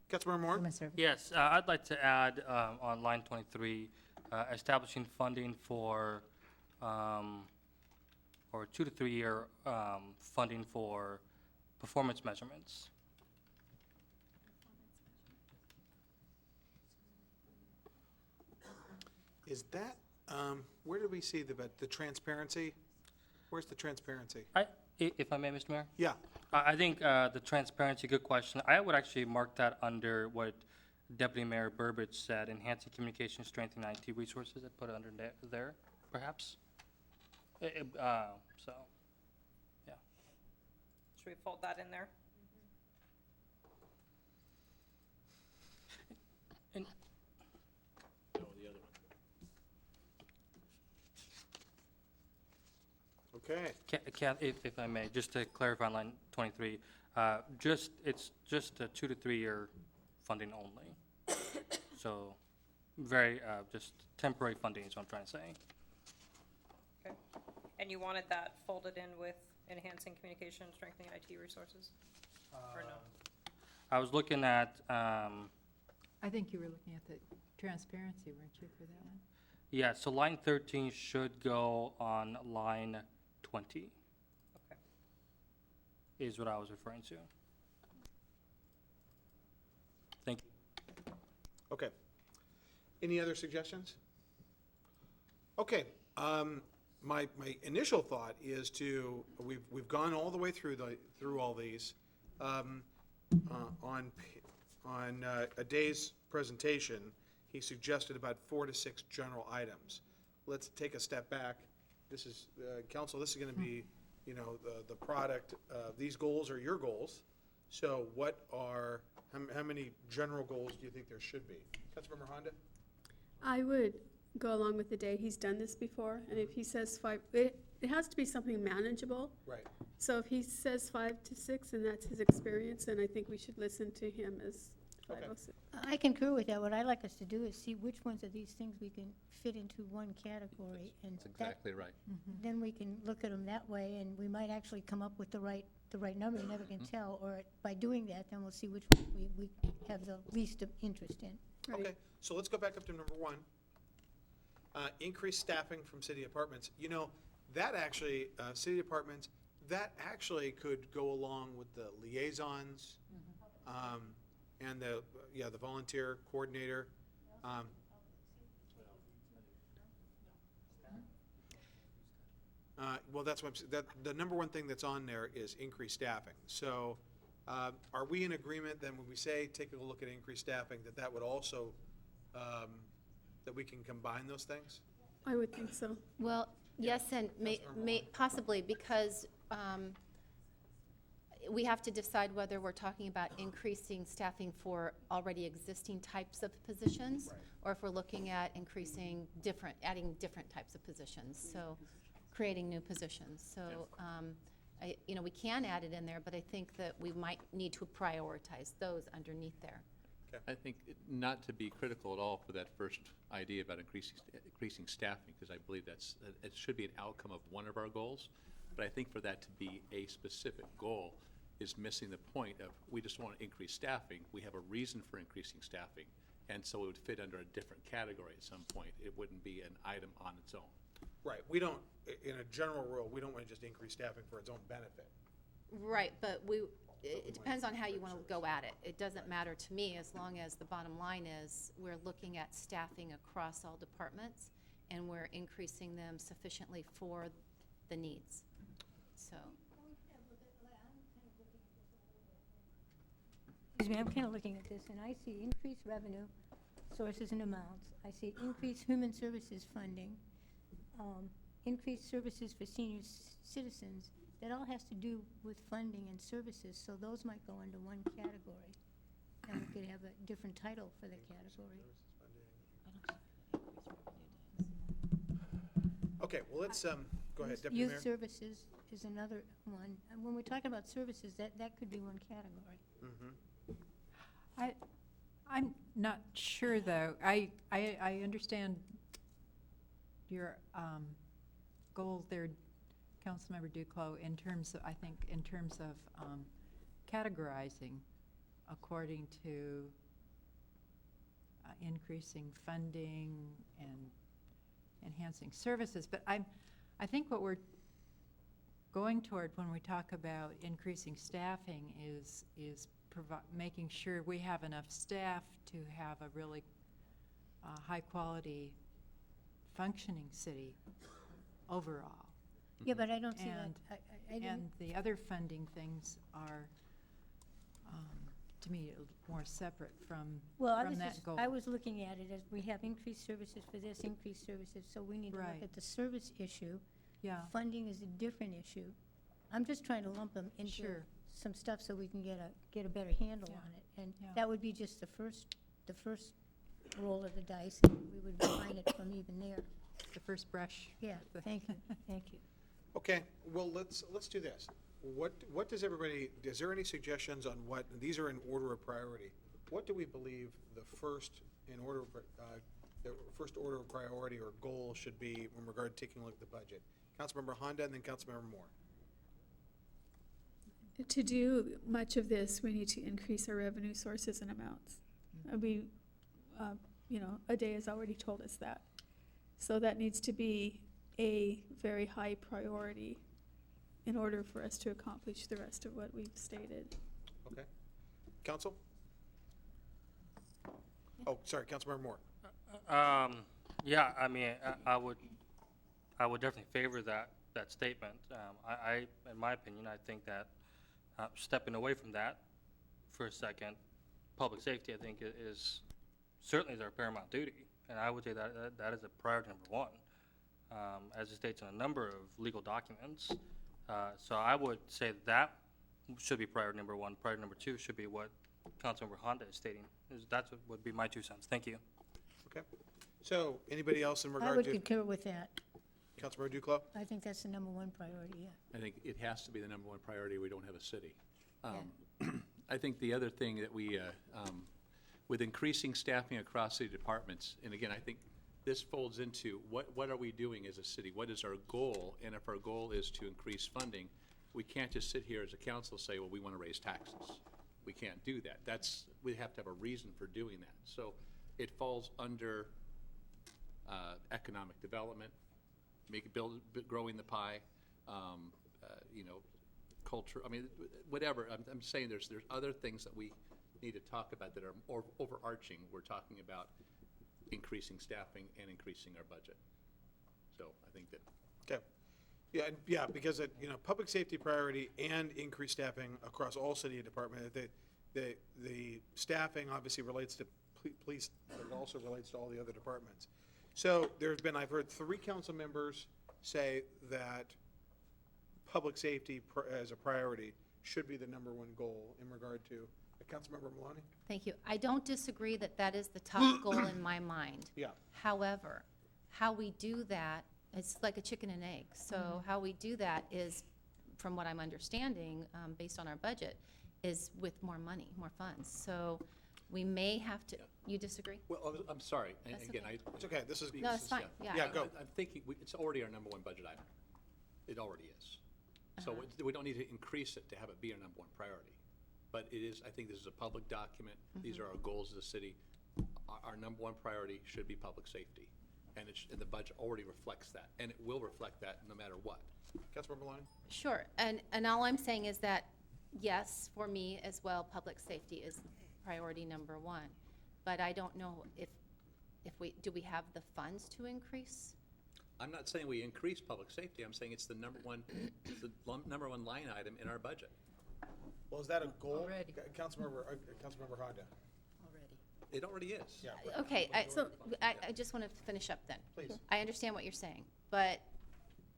Speaker 1: Councilmember Moore?
Speaker 11: Human service.
Speaker 8: Yes, I'd like to add on line 23, establishing funding for, or 2 to 3 year funding for performance measurements.
Speaker 1: Is that, where did we see the transparency? Where's the transparency?
Speaker 8: If I may, Mr. Mayor?
Speaker 1: Yeah,
Speaker 8: I think the transparency, good question. I would actually mark that under what Deputy Mayor Burbidge said, enhancing communication, strengthening IT resources. I'd put it under there, perhaps. So, yeah.
Speaker 2: Should we fold that in there?
Speaker 8: And
Speaker 7: No, the other one.
Speaker 1: okay.
Speaker 8: if I may, just to clarify on line 23, it's just a 2 to 3 year funding only. So, very, just temporary funding is what I'm trying to say.
Speaker 2: Okay. And you wanted that folded in with enhancing communication, strengthening IT resources? Or no?
Speaker 8: I was looking at,
Speaker 12: I think you were looking at the transparency, weren't you, for that one?
Speaker 8: yeah, so line 13 should go on line 20.
Speaker 2: Okay.
Speaker 8: Is what I was referring to. Thank you.
Speaker 1: Okay. Any other suggestions? Okay, my initial thought is we've gone all the way through all these. On a day's presentation, he suggested about 4 to 6 general items. Let's take a step back. This is, council, this is gonna be, the product, these goals are your goals. So how many general goals do you think there should be? Councilmember Honda?
Speaker 13: I would go along with the day. He's done this before, and if he says 5, it has to be something manageable.
Speaker 1: Right.
Speaker 13: So if he says 5 to 6, and that's his experience, then I think we should listen to him as 5
Speaker 1: Okay.
Speaker 13: or 6.
Speaker 5: I concur with that. What I'd like us to do is see which ones of these things we can fit into one category, and
Speaker 7: That's exactly right.
Speaker 5: then we can look at them that way, and we might actually come up with the right number. You never can tell, or by doing that, then we'll see which one we have the least of interest in.
Speaker 13: Right.
Speaker 1: Okay, so let's go back up to number 1. Increase staffing from city departments. That actually, city departments, that actually could go along with the liaisons, and the volunteer coordinator. Well, that's what I'm saying, the number 1 thing that's on there is increased staffing. So, are we in agreement then when we say take a look at increased staffing, that would also, that we can combine those things?
Speaker 6: I would think so.
Speaker 4: Well, yes, and possibly, because we have to decide whether we're talking about increasing staffing for already existing types of positions, or if we're looking at adding different types of positions, so creating new positions. So, we can add it in there, but I think that we might need to prioritize those underneath there.
Speaker 7: I think not to be critical at all for that first idea about increasing staffing, because I believe it should be an outcome of one of our goals. But I think for that to be a specific goal is missing the point of, we just want to increase staffing. We have a reason for increasing staffing, and so it would fit under a different category at some point. It wouldn't be an item on its own.
Speaker 1: Right, we don't, in a general rule, we don't want to just increase staffing for its own benefit.
Speaker 4: Right, but it depends on how you want to go at it. It doesn't matter to me as long as the bottom line is we're looking at staffing across all departments and we're increasing them sufficiently for the needs. So,
Speaker 5: Excuse me, I'm kind of looking at this, and I see increased revenue sources and amounts. I see increased human services funding, increased services for senior citizens. That all has to do with funding and services, so those might go into one category. And we could have a different title for the category.
Speaker 1: Okay, well, let's, go ahead, Deputy Mayor.
Speaker 5: Youth services is another one. And when we're talking about services, that could be one category.
Speaker 12: I'm not sure, though. I understand your goals there, Councilmember Duclos, in terms of, I think, in terms of categorizing according to increasing funding and enhancing services. But I think what we're going toward when we talk about increasing staffing is making sure we have enough staff to have a really high-quality functioning city overall.
Speaker 5: Yeah, but I don't see
Speaker 12: And-
Speaker 5: that. I didn't-
Speaker 12: And the other funding things are, to me, more separate from that goal.
Speaker 5: I was looking at it as we have increased services for this, increased services, so we need to look
Speaker 12: Right.
Speaker 5: at the service issue.
Speaker 12: Yeah,
Speaker 5: Funding is a different issue. I'm just trying to lump them into
Speaker 12: Sure.
Speaker 5: some stuff so we can get a better handle
Speaker 12: Yeah.
Speaker 5: on it. And
Speaker 12: Yeah.
Speaker 5: that would be just the first roll of the dice, and we would refine it from even there.
Speaker 12: the first brush.
Speaker 5: Yeah, thank you, thank you.
Speaker 1: Okay, well, let's do this. What does everybody, is there any suggestions on what, these are in order of priority. What do we believe the first order of priority or goal should be in regard to taking a look at the budget? Councilmember Honda and then Councilmember Moore.
Speaker 6: To do much of this, we need to increase our revenue sources and amounts. Ade has already told us that. So that needs to be a very high priority in order for us to accomplish the rest of what we've stated.
Speaker 1: Okay. Council? Oh, sorry, Councilmember Moore.
Speaker 8: Yeah, I mean, I would definitely favor that statement. In my opinion, I think that stepping away from that for a second, public safety, I think, is certainly their paramount duty, and I would say that is a priority number one, as it states in a number of legal documents. So I would say that should be priority number one. Priority number two should be what Councilmember Honda is stating. That's what would be my 2 cents. Thank you.
Speaker 1: Okay. So, anybody else in
Speaker 5: I
Speaker 1: regard
Speaker 5: would
Speaker 1: to
Speaker 5: concur with that.
Speaker 1: Councilmember Duclos?
Speaker 5: I think that's the number one priority, yeah.
Speaker 7: I think it has to be the number one priority. We don't have a city. I think the other thing that we, with increasing staffing across city departments, and again, I think this folds into what are we doing as a city? What is our goal? And if our goal is to increase funding, we can't just sit here as a council and say, well, we want to raise taxes. We can't do that. We have to have a reason for doing that. So it falls under economic development, growing the pie, culture. I mean, whatever. I'm saying there's other things that we need to talk about that are more overarching. We're talking about increasing staffing and increasing our budget. So I think that.
Speaker 1: Okay. Yeah, because public safety priority and increased staffing across all city departments. The staffing obviously relates to police, but it also relates to all the other departments. So I've heard 3 council members say that public safety as a priority should be the number one goal in regard to. Councilmember Maloney?
Speaker 4: thank you. I don't disagree that is the top goal in my mind.
Speaker 1: Yeah.
Speaker 4: However, how we do that, it's like a chicken and egg. So how we do that is, from what I'm understanding, based on our budget, is with more money, more funds. So We may have to,
Speaker 7: Yeah.
Speaker 4: you disagree?
Speaker 7: Well, I'm sorry, and
Speaker 4: That's
Speaker 7: again,
Speaker 4: okay.
Speaker 1: It's okay, this is.
Speaker 4: No, it's fine, yeah.
Speaker 1: Yeah, go.
Speaker 7: I'm thinking, it's already our number one budget item. It already is. So
Speaker 4: Uh-huh.
Speaker 7: we don't need to increase it to have it be our number one priority. But it is, I think this is a public document. These are our goals as a city. Our number one priority should be public safety. And and the budget already reflects that, and it will reflect that no matter what.
Speaker 1: Councilmember Maloney?
Speaker 4: Sure, and all I'm saying is that, yes, for me as well, public safety is priority number one. But I don't know if do we have the funds to increase?
Speaker 7: I'm not saying we increase public safety. I'm saying it's the number one line item in our budget.
Speaker 1: Well, is that a goal?
Speaker 12: Already.
Speaker 1: Councilmember Honda?
Speaker 7: It already is.
Speaker 1: Yeah.
Speaker 4: Okay, I just want to finish up then.
Speaker 1: Please.
Speaker 4: I understand what you're saying, but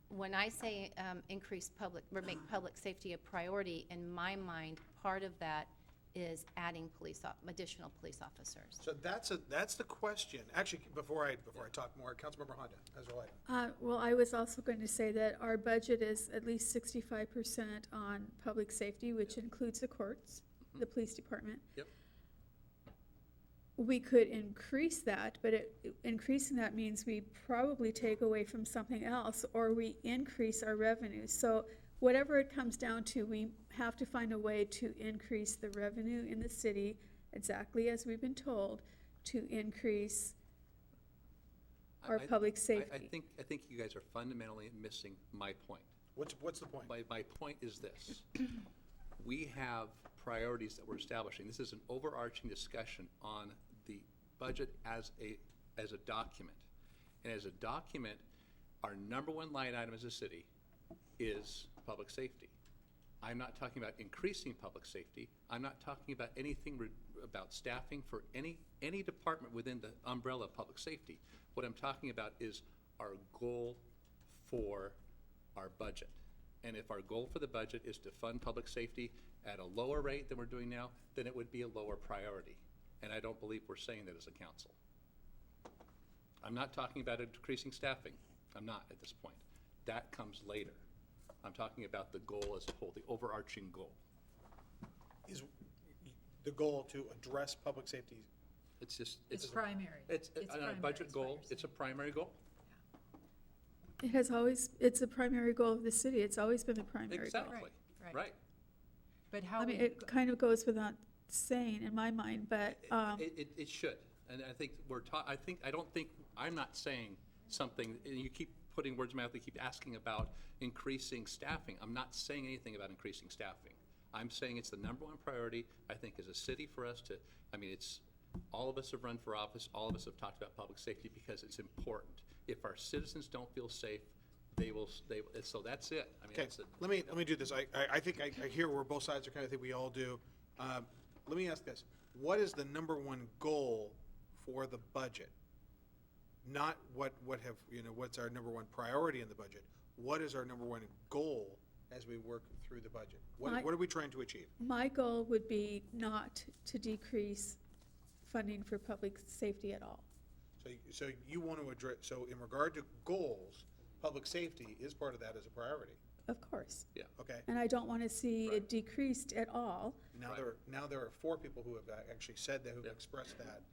Speaker 4: when I say increase public, or make public safety a priority, in my mind, part of that is adding additional police officers.
Speaker 1: So that's the question. Actually, before I talk more, Councilmember Honda, as your light.
Speaker 6: Well, I was also going to say that our budget is at least 65% on public safety, which includes the courts, the police department.
Speaker 7: Yep.
Speaker 6: We could increase that, but increasing that means we probably take away from something else, or we increase our revenue. So whatever it comes down to, we have to find a way to increase the revenue in the city, exactly as we've been told, to increase our public safety.
Speaker 7: I think you guys are fundamentally missing my point.
Speaker 1: What's the point?
Speaker 7: My point is this. We have priorities that we're establishing. This is an overarching discussion on the budget as a document. And as a document, our number one line item as a city is public safety. I'm not talking about increasing public safety. I'm not talking about anything about staffing for any department within the umbrella of public safety. What I'm talking about is our goal for our budget. And if our goal for the budget is to fund public safety at a lower rate than we're doing now, then it would be a lower priority. And I don't believe we're saying that as a council. I'm not talking about decreasing staffing. I'm not at this point. That comes later. I'm talking about the goal as a whole, the overarching goal.
Speaker 1: Is the goal to address public safety?
Speaker 7: It's just,
Speaker 12: It's primary.
Speaker 7: It's on a
Speaker 12: primary
Speaker 7: budget
Speaker 12: is what
Speaker 7: goal,
Speaker 12: you're
Speaker 7: it's a
Speaker 12: saying.
Speaker 7: primary goal.
Speaker 6: It's a primary goal of the city. It's always been the primary goal.
Speaker 7: Exactly,
Speaker 12: Right.
Speaker 7: right.
Speaker 12: But how
Speaker 6: I mean,
Speaker 12: we,
Speaker 6: it kind of goes without saying in my mind, but,
Speaker 7: It should, and I think I'm not saying something, and you keep putting words in my mouth, you keep asking about increasing staffing. I'm not saying anything about increasing staffing. I'm saying it's the number one priority, I think, as a city for us to, all of us have run for office, all of us have talked about public safety because it's important. If our citizens don't feel safe, so that's it.
Speaker 1: Okay, let me do this. I think I hear where both sides are kind of think we all do. Let me ask this. What is the number one goal for the budget? Not what's our number one priority in the budget. What is our number one goal as we work through the budget? What are we trying to achieve?
Speaker 6: my goal would be not to decrease funding for public safety at all.
Speaker 1: So you want to address, so in regard to goals, public safety is part of that as a priority.
Speaker 6: Of course.
Speaker 7: Yeah.
Speaker 1: Okay?
Speaker 6: And I don't want to see
Speaker 7: Right.
Speaker 6: it decreased at all.
Speaker 1: Now
Speaker 7: Right.
Speaker 1: there are 4 people who have actually said that, who've
Speaker 7: Yep.
Speaker 1: expressed that.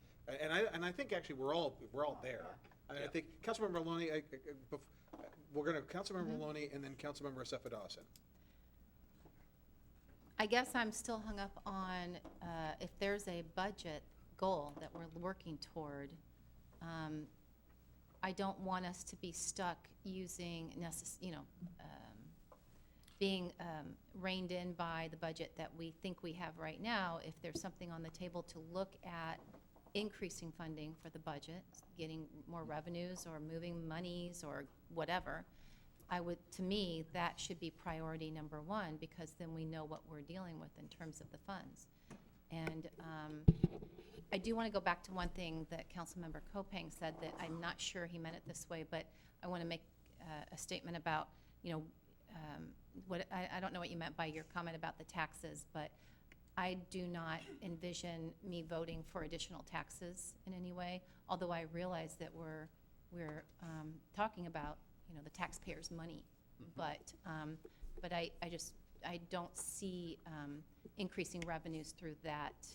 Speaker 1: And I think actually we're all there. I
Speaker 7: Yeah.
Speaker 1: think Councilmember Maloney, we're going to Councilmember Maloney and then Councilmember Assefa Dawson.
Speaker 4: I guess I'm still hung up on if there's a budget goal that we're working toward, I don't want us to be stuck using, being reined in by the budget that we think we have right now. If there's something on the table to look at increasing funding for the budget, getting more revenues or moving monies or whatever, to me, that should be priority number one, because then we know what we're dealing with in terms of the funds. And I do want to go back to one thing that Councilmember Kopang said that I'm not sure he meant it this way, but I want to make a statement about, I don't know what you meant by your comment about the taxes, but I do not envision me voting for additional taxes in any way, although I realize that we're talking about, the taxpayers' money.
Speaker 7: Mm-hmm.
Speaker 4: But I don't see increasing revenues through that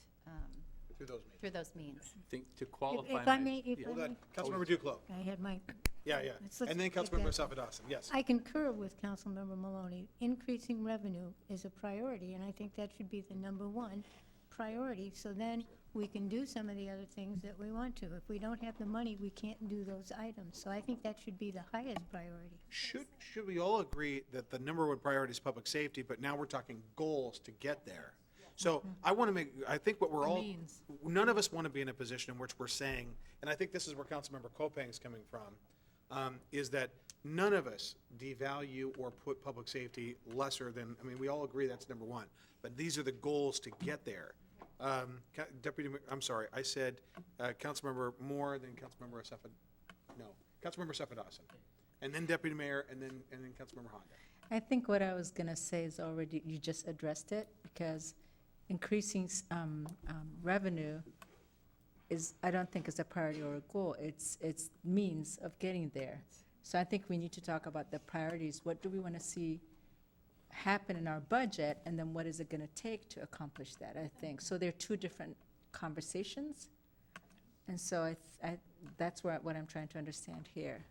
Speaker 4: through those means.
Speaker 7: I think to qualify.
Speaker 5: If I may, if
Speaker 7: yeah.
Speaker 5: I
Speaker 1: Hold on,
Speaker 5: may,
Speaker 1: Councilmember Duclos.
Speaker 5: I had my,
Speaker 1: Yeah,
Speaker 5: Let's-
Speaker 1: and then
Speaker 5: let's
Speaker 1: Councilmember
Speaker 5: get
Speaker 1: Safadossin, yes.
Speaker 5: I concur with Councilmember Maloney. Increasing revenue is a priority, and I think that should be the number one priority. So then we can do some of the other things that we want to. If we don't have the money, we can't do those items. So I think that should be the highest priority.
Speaker 1: Should we all agree that the number one priority is public safety, but now we're talking goals to get there? So I want to make, I think what we're all,
Speaker 12: means.
Speaker 1: none of us want to be in a position in which we're saying, and I think this is where Councilmember Kopang is coming from, is that none of us devalue or put public safety lesser than, I mean, we all agree that's number one, but these are the goals to get there. I'm sorry, I said Councilmember Moore, then Councilmember Councilmember Safadossin, and then Deputy Mayor, and then Councilmember Honda.
Speaker 11: I think what I was gonna say is already, you just addressed it, because increasing revenue is, I don't think is a priority or a goal, it's means of getting there. So I think we need to talk about the priorities, what do we wanna see happen in our budget, and then what is it gonna take to accomplish that, I think. So they're two different conversations, and so that's what I'm trying to understand here.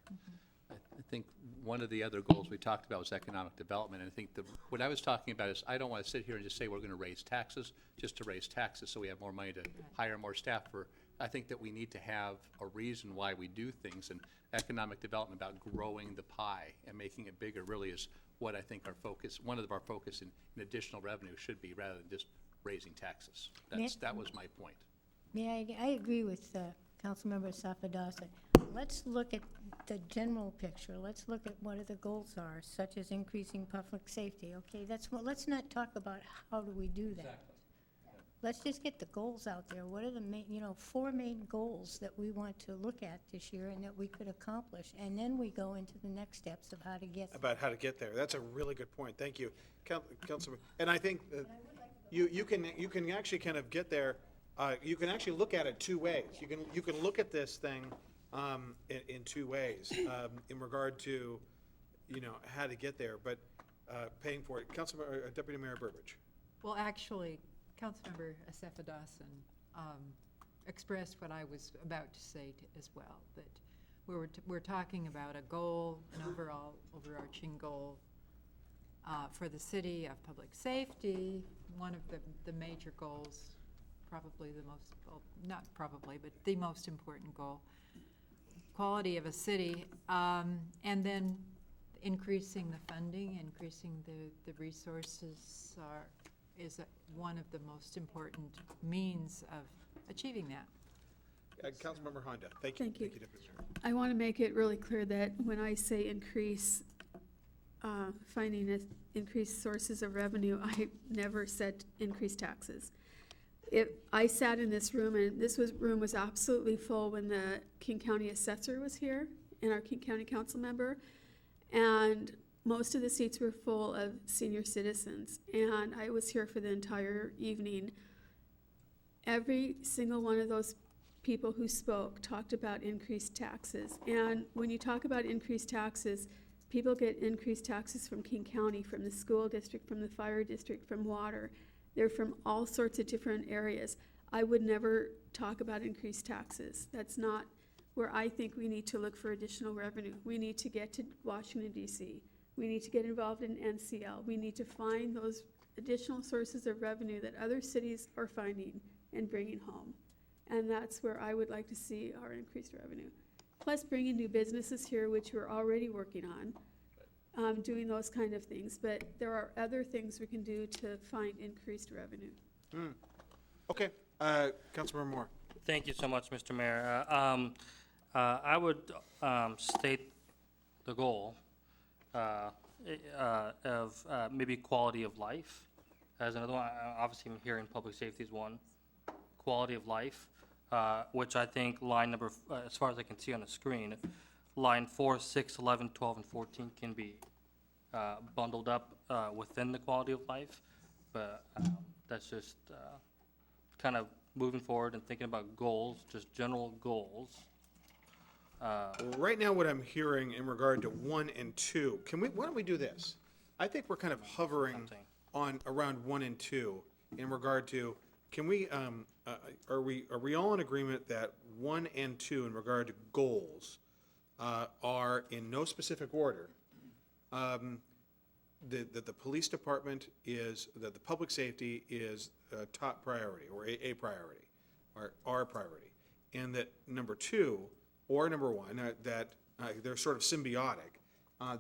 Speaker 7: I think one of the other goals we talked about was economic development, and I think what I was talking about is, I don't want to sit here and just say we're going to raise taxes, just to raise taxes so we have more money to hire more staff for. I think that we need to have a reason why we do things, and economic development about growing the pie and making it bigger really is what I think our focus, one of our focus in additional revenue should be, rather than just raising taxes. That was my point.
Speaker 5: I agree with Councilmember Safadossin. Let's look at the general picture. Let's look at what the goals are, such as increasing public safety. Okay, let's not talk about how do we do that.
Speaker 7: Exactly.
Speaker 5: Let's just get the goals out there. What are the main, 4 main goals that we want to look at this year and that we could accomplish? And then we go into the next steps of how to get there.
Speaker 1: About how to get there. That's a really good point. Thank you, Councilman. And I think that you can actually kind of get there. You can actually look at it two ways. You can look at this thing in two ways in regard to how to get there, but paying for it. Deputy Mayor Burbidge.
Speaker 12: Well, actually, Councilmember Safadossin expressed what I was about to say as well, that we're talking about a goal, an overall overarching goal for the city of public safety. One of the major goals, probably the most, well, not probably, but the most important goal, quality of a city, and then increasing the funding, increasing the resources is one of the most important means of achieving that.
Speaker 1: Councilmember Honda. Thank you.
Speaker 6: Thank you.
Speaker 1: Deputy Mayor.
Speaker 6: I want to make it really clear that when I say finding increased sources of revenue, I never said increase taxes. I sat in this room, and room was absolutely full when the King County assessor was here and our King County council member, and most of the seats were full of senior citizens, and I was here for the entire evening. Every single one of those people who spoke talked about increased taxes, and when you talk about increased taxes, people get increased taxes from King County, from the school district, from the fire district, from water. They're from all sorts of different areas. I would never talk about increased taxes. That's not where I think we need to look for additional revenue. We need to get to Washington, D.C. We need to get involved in NCL. We need to find those additional sources of revenue that other cities are finding and bringing home. And that's where I would like to see our increased revenue. Plus bringing new businesses here, which we're already working on, doing those kind of things. But there are other things we can do to find increased revenue.
Speaker 1: Okay, Councilmember Moore.
Speaker 8: Thank you so much, Mr. Mayor. I would state the goal of maybe quality of life as another one. Obviously, I'm hearing public safety is one. Quality of life, which I think line number, as far as I can see on the screen, line 4, 6, 11, 12, and 14 can be bundled up within the quality of life. But that's just kind of moving forward and thinking about goals, just general goals.
Speaker 1: Right now, what I'm hearing in regard to 1 and 2, why don't we do this? I think we're kind of hovering on around 1 and 2 in regard to Can we, are we all in agreement that 1 and 2 in regard to goals are in no specific order? That the police department is, that the public safety is a top priority, or a priority, or our priority, and that number 2, or number 1, that they're sort of symbiotic,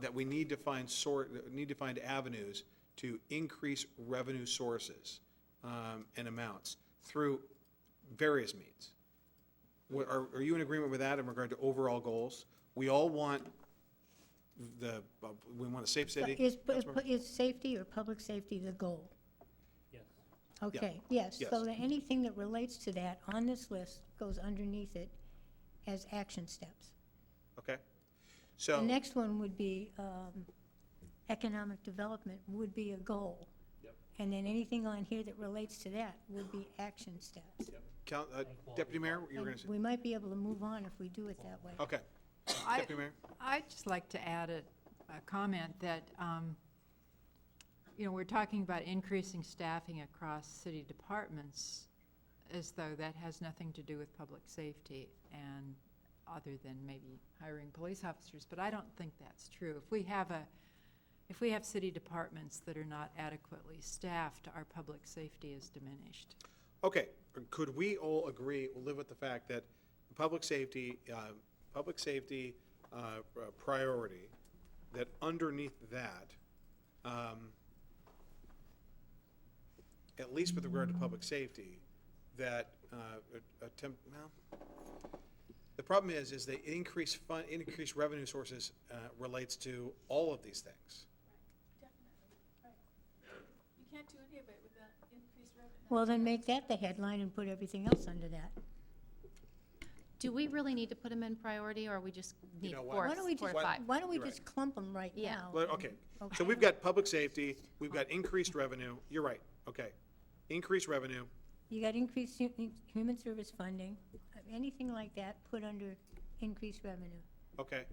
Speaker 1: that we need to find avenues to increase revenue sources and amounts through various means. Are you in agreement with that in regard to overall goals? We all want we want a safe city.
Speaker 5: Is safety or public safety the goal?
Speaker 8: Yes.
Speaker 5: Okay, yes,
Speaker 1: Yes.
Speaker 5: so that anything that relates to that on this list goes underneath it as action steps.
Speaker 1: Okay?
Speaker 5: The
Speaker 1: So,
Speaker 5: next one would be, economic development would be a goal.
Speaker 7: Yep.
Speaker 5: And then anything on here that relates to that would be action steps.
Speaker 1: Deputy Mayor, you were going to say?
Speaker 5: We might be able to move on if we do it that way.
Speaker 1: Okay. Deputy Mayor?
Speaker 12: I'd just like to add a comment that, we're talking about increasing staffing across city departments as though that has nothing to do with public safety and other than maybe hiring police officers, but I don't think that's true. If we have city departments that are not adequately staffed, our public safety is diminished.
Speaker 1: Okay, could we all agree, live with the fact that public safety priority, that underneath that, at least with regard to public safety, that the problem is that increased revenue sources relates to all of these things.
Speaker 6: You can't do any of it without increased revenue.
Speaker 5: Well, then make that the headline and put everything else under that.
Speaker 4: Do we really need to put them in priority, or we just need
Speaker 1: know what?
Speaker 4: four
Speaker 5: Why don't we
Speaker 4: or
Speaker 5: just,
Speaker 4: five?
Speaker 5: why don't we
Speaker 1: You're
Speaker 5: just clump them right
Speaker 4: Yeah.
Speaker 5: now?
Speaker 1: Well, okay, so we've got public safety, we've got increased revenue, you're right, okay. Increased revenue,
Speaker 5: You got increased human service funding, anything like that, put under increased revenue.
Speaker 1: okay.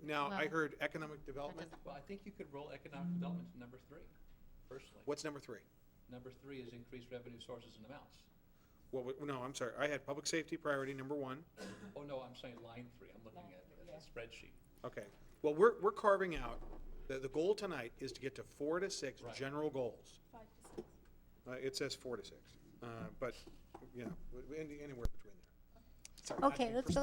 Speaker 1: Now, I
Speaker 4: Well,
Speaker 1: heard economic development,
Speaker 7: Well, I think you could roll economic development to number 3, personally.
Speaker 1: what's number 3?
Speaker 7: Number 3 is increased revenue sources and amounts.
Speaker 1: Well, no, I'm sorry, I had public safety priority number 1,
Speaker 7: Oh, no, I'm saying line 3, I'm looking at the spreadsheet.
Speaker 1: okay. Well, we're carving out, the goal tonight is to get to 4 to 6
Speaker 7: Right.
Speaker 1: general goals.
Speaker 6: 5 to 6.
Speaker 1: It says 4 to 6, but, anywhere between there. Sorry,
Speaker 5: Okay, let's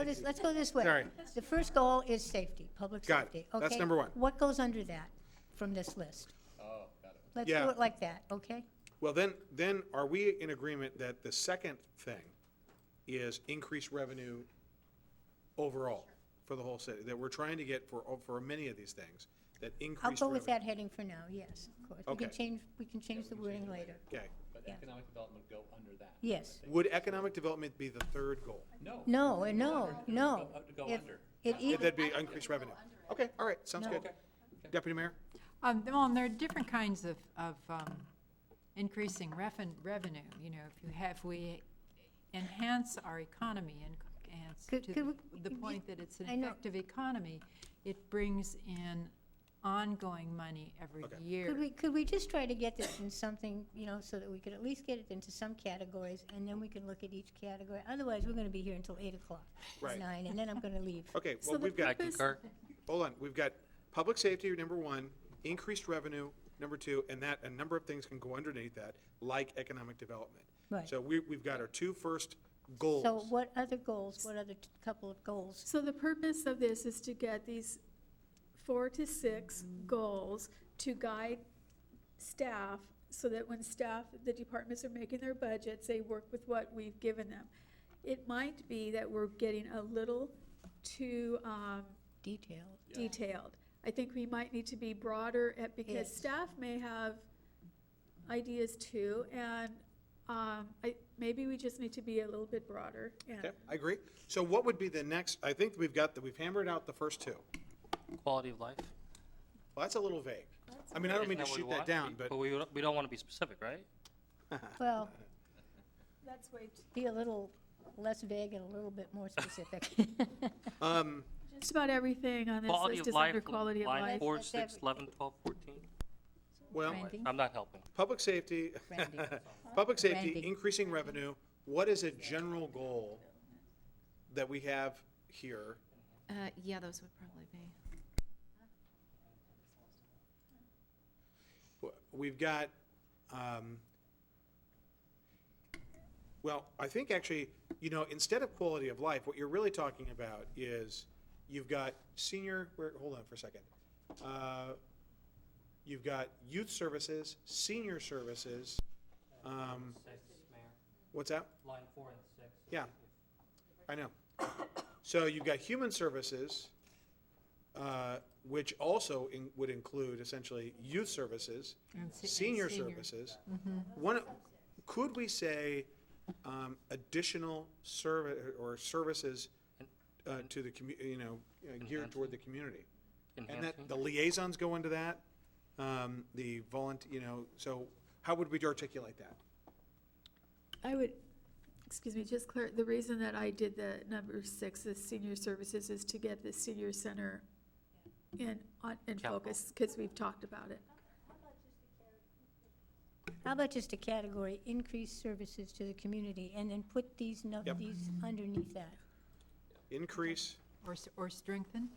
Speaker 5: go this way.
Speaker 1: Sorry.
Speaker 5: The first goal is safety, public
Speaker 1: Got it.
Speaker 5: safety.
Speaker 1: That's
Speaker 5: okay?
Speaker 1: number 1.
Speaker 5: What goes under that from this list?
Speaker 7: Oh, got it.
Speaker 5: Let's
Speaker 1: Yeah.
Speaker 5: do it like that, okay?
Speaker 1: Well, then are we in agreement that the second thing is increased revenue overall for the whole city? That we're trying to get for many of these things, that
Speaker 5: I'll
Speaker 1: increased
Speaker 5: go with
Speaker 1: revenue?
Speaker 5: that heading for now, yes, of course.
Speaker 1: Okay.
Speaker 5: We can change the wording later.
Speaker 1: Okay.
Speaker 7: But
Speaker 5: Yeah.
Speaker 7: economic development would go under that.
Speaker 5: Yes.
Speaker 1: Would economic development be the third goal?
Speaker 7: No.
Speaker 5: No.
Speaker 7: To go
Speaker 5: If
Speaker 7: under.
Speaker 5: it either-
Speaker 1: That'd be increased revenue. Okay, all right, sounds
Speaker 5: No.
Speaker 1: good. Deputy Mayor?
Speaker 12: Well, and there are different kinds of increasing revenue, if we enhance our economy and
Speaker 5: Could
Speaker 12: to
Speaker 5: we-
Speaker 12: the point that it's an
Speaker 5: I know.
Speaker 12: effective economy, it brings in ongoing money every
Speaker 1: Okay.
Speaker 12: year.
Speaker 5: Could we just try to get this in something, so that we could at least get it into some categories, and then we can look at each category? Otherwise, we're gonna be here until 8 o'clock,
Speaker 1: Right.
Speaker 5: 9, and then I'm gonna leave.
Speaker 1: Okay,
Speaker 6: So
Speaker 1: well,
Speaker 6: the
Speaker 1: we've got,
Speaker 8: I concur.
Speaker 1: hold on, we've got public safety, number 1, increased revenue, number 2, and a number of things can go underneath that, like economic development.
Speaker 5: Right.
Speaker 1: So we've got our 2 first goals.
Speaker 5: So what other couple of goals?
Speaker 6: So the purpose of this is to get these 4 to 6 goals to guide staff, so that when the departments are making their budgets, they work with what we've given them. It might be that we're getting a little too detailed. I think we might need to be broader because
Speaker 5: Yes.
Speaker 6: staff may have ideas too, and maybe we just need to be a little bit broader.
Speaker 1: Okay, I agree. So what would be the next, I think we've hammered out the first 2.
Speaker 8: Quality of life.
Speaker 1: Well, that's a little vague. I mean, I don't mean to
Speaker 8: Isn't
Speaker 1: shoot
Speaker 8: what we
Speaker 1: that
Speaker 8: want?
Speaker 1: down, but,
Speaker 8: we don't want to be specific, right?
Speaker 5: Well,
Speaker 6: That's way too.
Speaker 5: be a little less vague and a little bit more specific.
Speaker 6: Just about everything on this
Speaker 8: Quality
Speaker 6: list
Speaker 8: of
Speaker 6: is
Speaker 8: life,
Speaker 6: under quality of
Speaker 8: line
Speaker 6: life.
Speaker 8: 4,
Speaker 5: That's
Speaker 8: 6,
Speaker 5: every-
Speaker 8: 11, 12, 14.
Speaker 1: Well,
Speaker 11: Randy?
Speaker 8: I'm not helping.
Speaker 1: public safety,
Speaker 11: Randy.
Speaker 1: public safety,
Speaker 11: Randy.
Speaker 1: increasing revenue, what is a general goal that we have here?
Speaker 4: Yeah, those would probably be.
Speaker 1: We've got, well, I think actually, instead of quality of life, what you're really talking about is you've got hold on for a second. You've got youth services, senior services. What's that?
Speaker 8: Line 4 and 6.
Speaker 1: Yeah, I know. So you've got human services, which also would include essentially youth services,
Speaker 12: And
Speaker 1: senior
Speaker 12: senior.
Speaker 1: services. Could we say additional services to the geared toward the community? And that
Speaker 8: Enhancing.
Speaker 1: the liaisons go into that, the so how would we articulate that?
Speaker 6: I would, excuse me, just clear, the reason that I did the number 6, the senior services, is to get the senior center in focus, because we've talked about it.
Speaker 5: How about just a category, increased services to the community, and then put these
Speaker 1: Yep.
Speaker 5: these underneath that?
Speaker 1: Increase
Speaker 12: Or strengthen?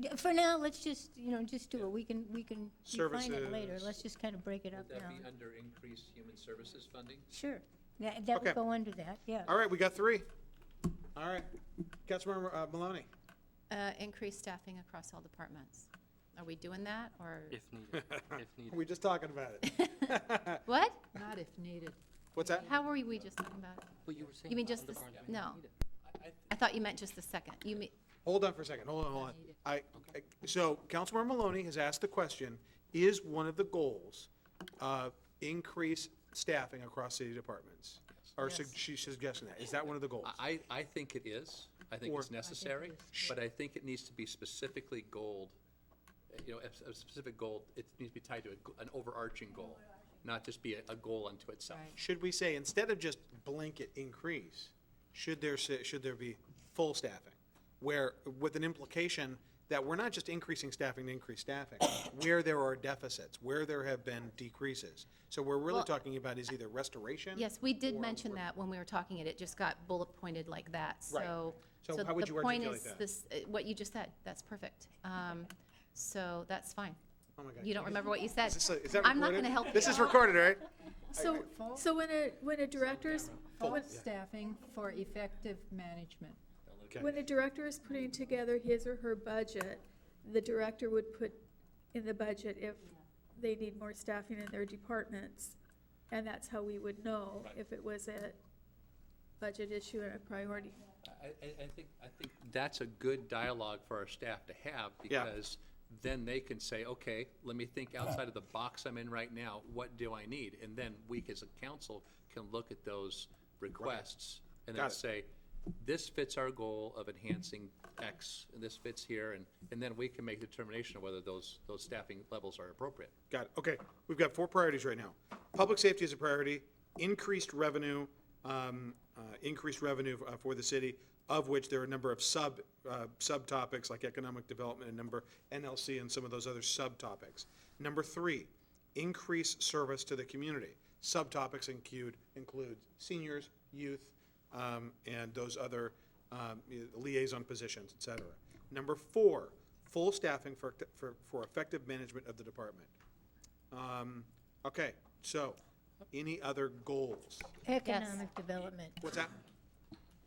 Speaker 5: Yeah, for now, let's just, just do it. We can refine it later.
Speaker 1: Services.
Speaker 5: Let's just kind of break it up
Speaker 7: Would that
Speaker 5: now.
Speaker 7: be under increased human services funding?
Speaker 5: Sure. That
Speaker 1: Okay.
Speaker 5: would go under that, yeah.
Speaker 1: All right, we got 3. All right, Councilmember Maloney.
Speaker 4: Increase staffing across all departments. Are we doing that, or?
Speaker 8: If needed, if needed.
Speaker 1: We're just talking about it.
Speaker 4: What?
Speaker 12: Not if needed.
Speaker 1: What's that?
Speaker 4: How were we just talking about it?
Speaker 8: Well, you were saying.
Speaker 4: You mean just
Speaker 8: under
Speaker 4: the,
Speaker 8: barn-
Speaker 4: no. I thought you meant just the second. You mean,
Speaker 1: Hold on for a second, hold on. So Councilmember Maloney has asked the question, is one of the goals increase staffing across city departments? Or she's suggesting that, is that one of the goals?
Speaker 7: I think it is. I think
Speaker 1: Or-
Speaker 7: it's necessary, but I think it needs to be specifically goaled. A specific goal, it needs to be tied to an overarching goal, not just be a goal unto itself.
Speaker 12: Right.
Speaker 1: Should we say, instead of just blanket increase, should there be full staffing? Where, with an implication that we're not just increasing staffing to increase staffing, where there are deficits, where there have been decreases. So we're really
Speaker 4: Well-
Speaker 1: talking about is either restoration.
Speaker 4: yes, we did mention that when we were talking it. It just got bullet pointed like that,
Speaker 1: Right.
Speaker 4: so.
Speaker 1: So how would you articulate
Speaker 4: The
Speaker 1: that?
Speaker 4: point is this, what you just said, that's perfect. So that's fine.
Speaker 1: Oh my God.
Speaker 4: You don't remember what you said.
Speaker 1: Is that
Speaker 4: I'm not
Speaker 1: recorded?
Speaker 4: gonna help
Speaker 1: This
Speaker 4: you.
Speaker 1: is recorded, right?
Speaker 6: So when a director's,
Speaker 12: Full staffing for effective management.
Speaker 1: Okay.
Speaker 6: when a director is putting together his or her budget, the director would put in the budget if they need more staffing in their departments. And that's how we would know if it was a budget issue and a priority.
Speaker 7: I think that's a good dialogue for our staff to have,
Speaker 1: Yeah.
Speaker 7: because then they can say, okay, let me think outside of the box I'm in right now, what do I need? And then we as a council can look at those requests and
Speaker 1: Got
Speaker 7: then
Speaker 1: it.
Speaker 7: say, this fits our goal of enhancing X, and this fits here, and then we can make a determination of whether those staffing levels are appropriate.
Speaker 1: Got it, okay. We've got 4 priorities right now. Public safety is a priority, increased revenue for the city, of which there are a number of subtopics like economic development and number NLC and some of those other subtopics. Number 3, increase service to the community. Subtopics include seniors, youth, and those other liaison positions, et cetera. Number 4, full staffing for effective management of the department. Okay, so, any other goals?
Speaker 5: Economic development,
Speaker 1: What's that?